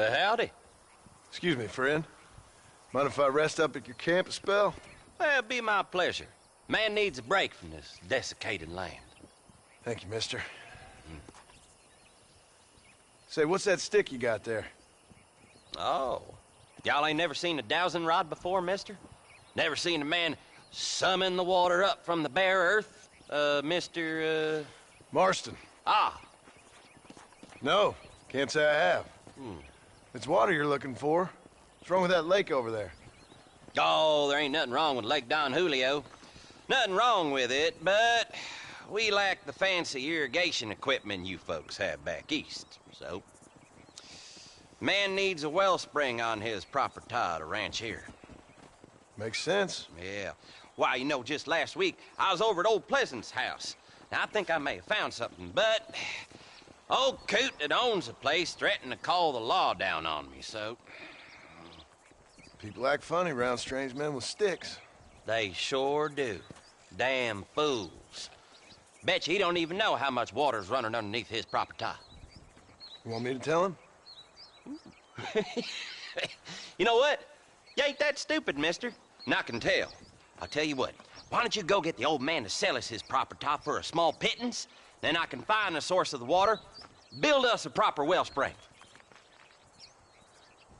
S21: Well, howdy.
S1: Excuse me, friend. Mind if I rest up at your camp a spell?
S21: Well, it'd be my pleasure. Man needs a break from this desiccated land.
S1: Thank you, mister. Say, what's that stick you got there?
S21: Oh. Y'all ain't never seen a dowsing rod before, mister? Never seen a man summon the water up from the bare earth? Mr.
S1: Marston.
S21: Ah.
S1: No, can't say I have. It's water you're looking for. What's wrong with that lake over there?
S21: Oh, there ain't nothing wrong with Lake Don Julio. Nothing wrong with it, but we lack the fancy irrigation equipment you folks have back east, so... Man needs a wellspring on his property to ranch here.
S1: Makes sense.
S21: Yeah. Why, you know, just last week, I was over at Old Pleasant's house. Now, I think I may have found something, but... Old Coot that owns the place threatened to call the law down on me, so...
S1: People act funny around strange men with sticks.
S21: They sure do. Damn fools. Bet you he don't even know how much water's running underneath his property.
S1: You want me to tell him?
S21: You know what? You ain't that stupid, mister. And I can tell. I'll tell you what. Why don't you go get the old man to sell us his property for a small pittance? Then I can find the source of the water, build us a proper wellspring.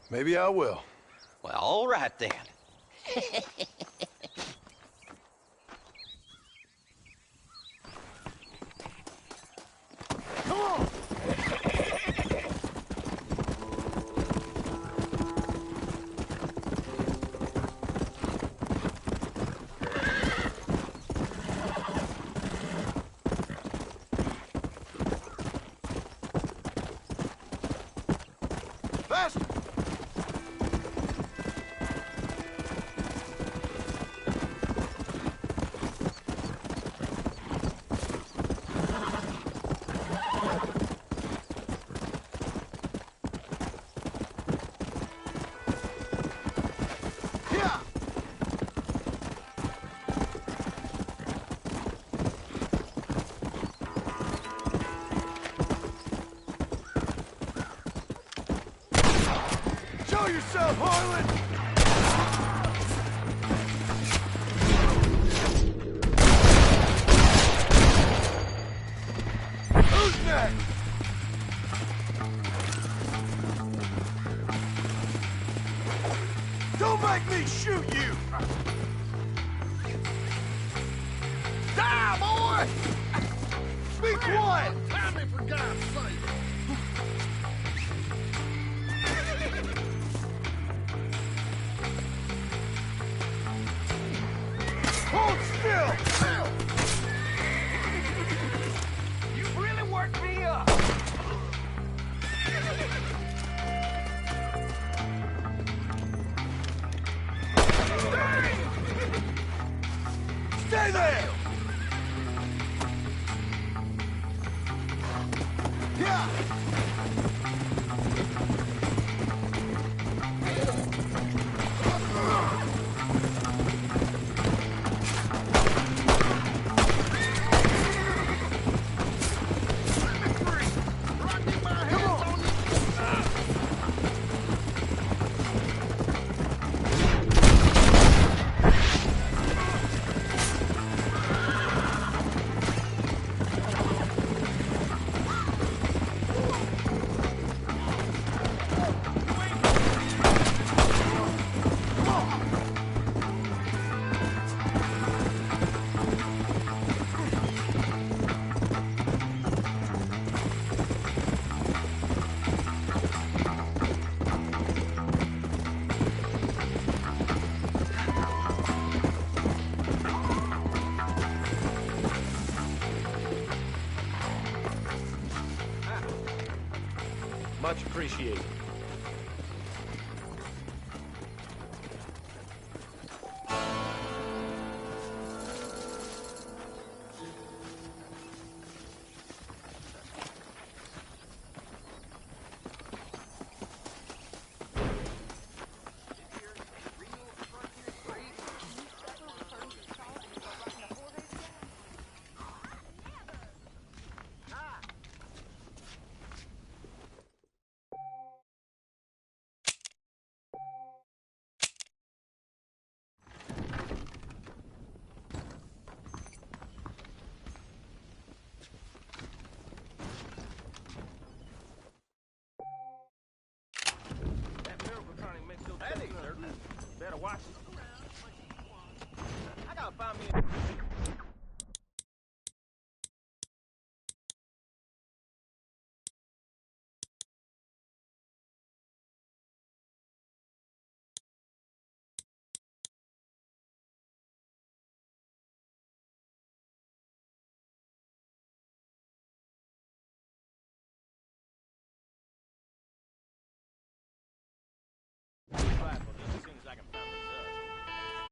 S1: Maybe I will.
S21: Well, all right then.
S1: Come on! Faster! Show yourself, Harlan! Who's next? Don't make me shoot you! Die, boy! Be quiet! Tell me for God's sake! Hold still!
S12: You really worked me up.
S1: Stay there! Yeah!
S15: Much appreciated.
S7: Better watch it. I gotta find me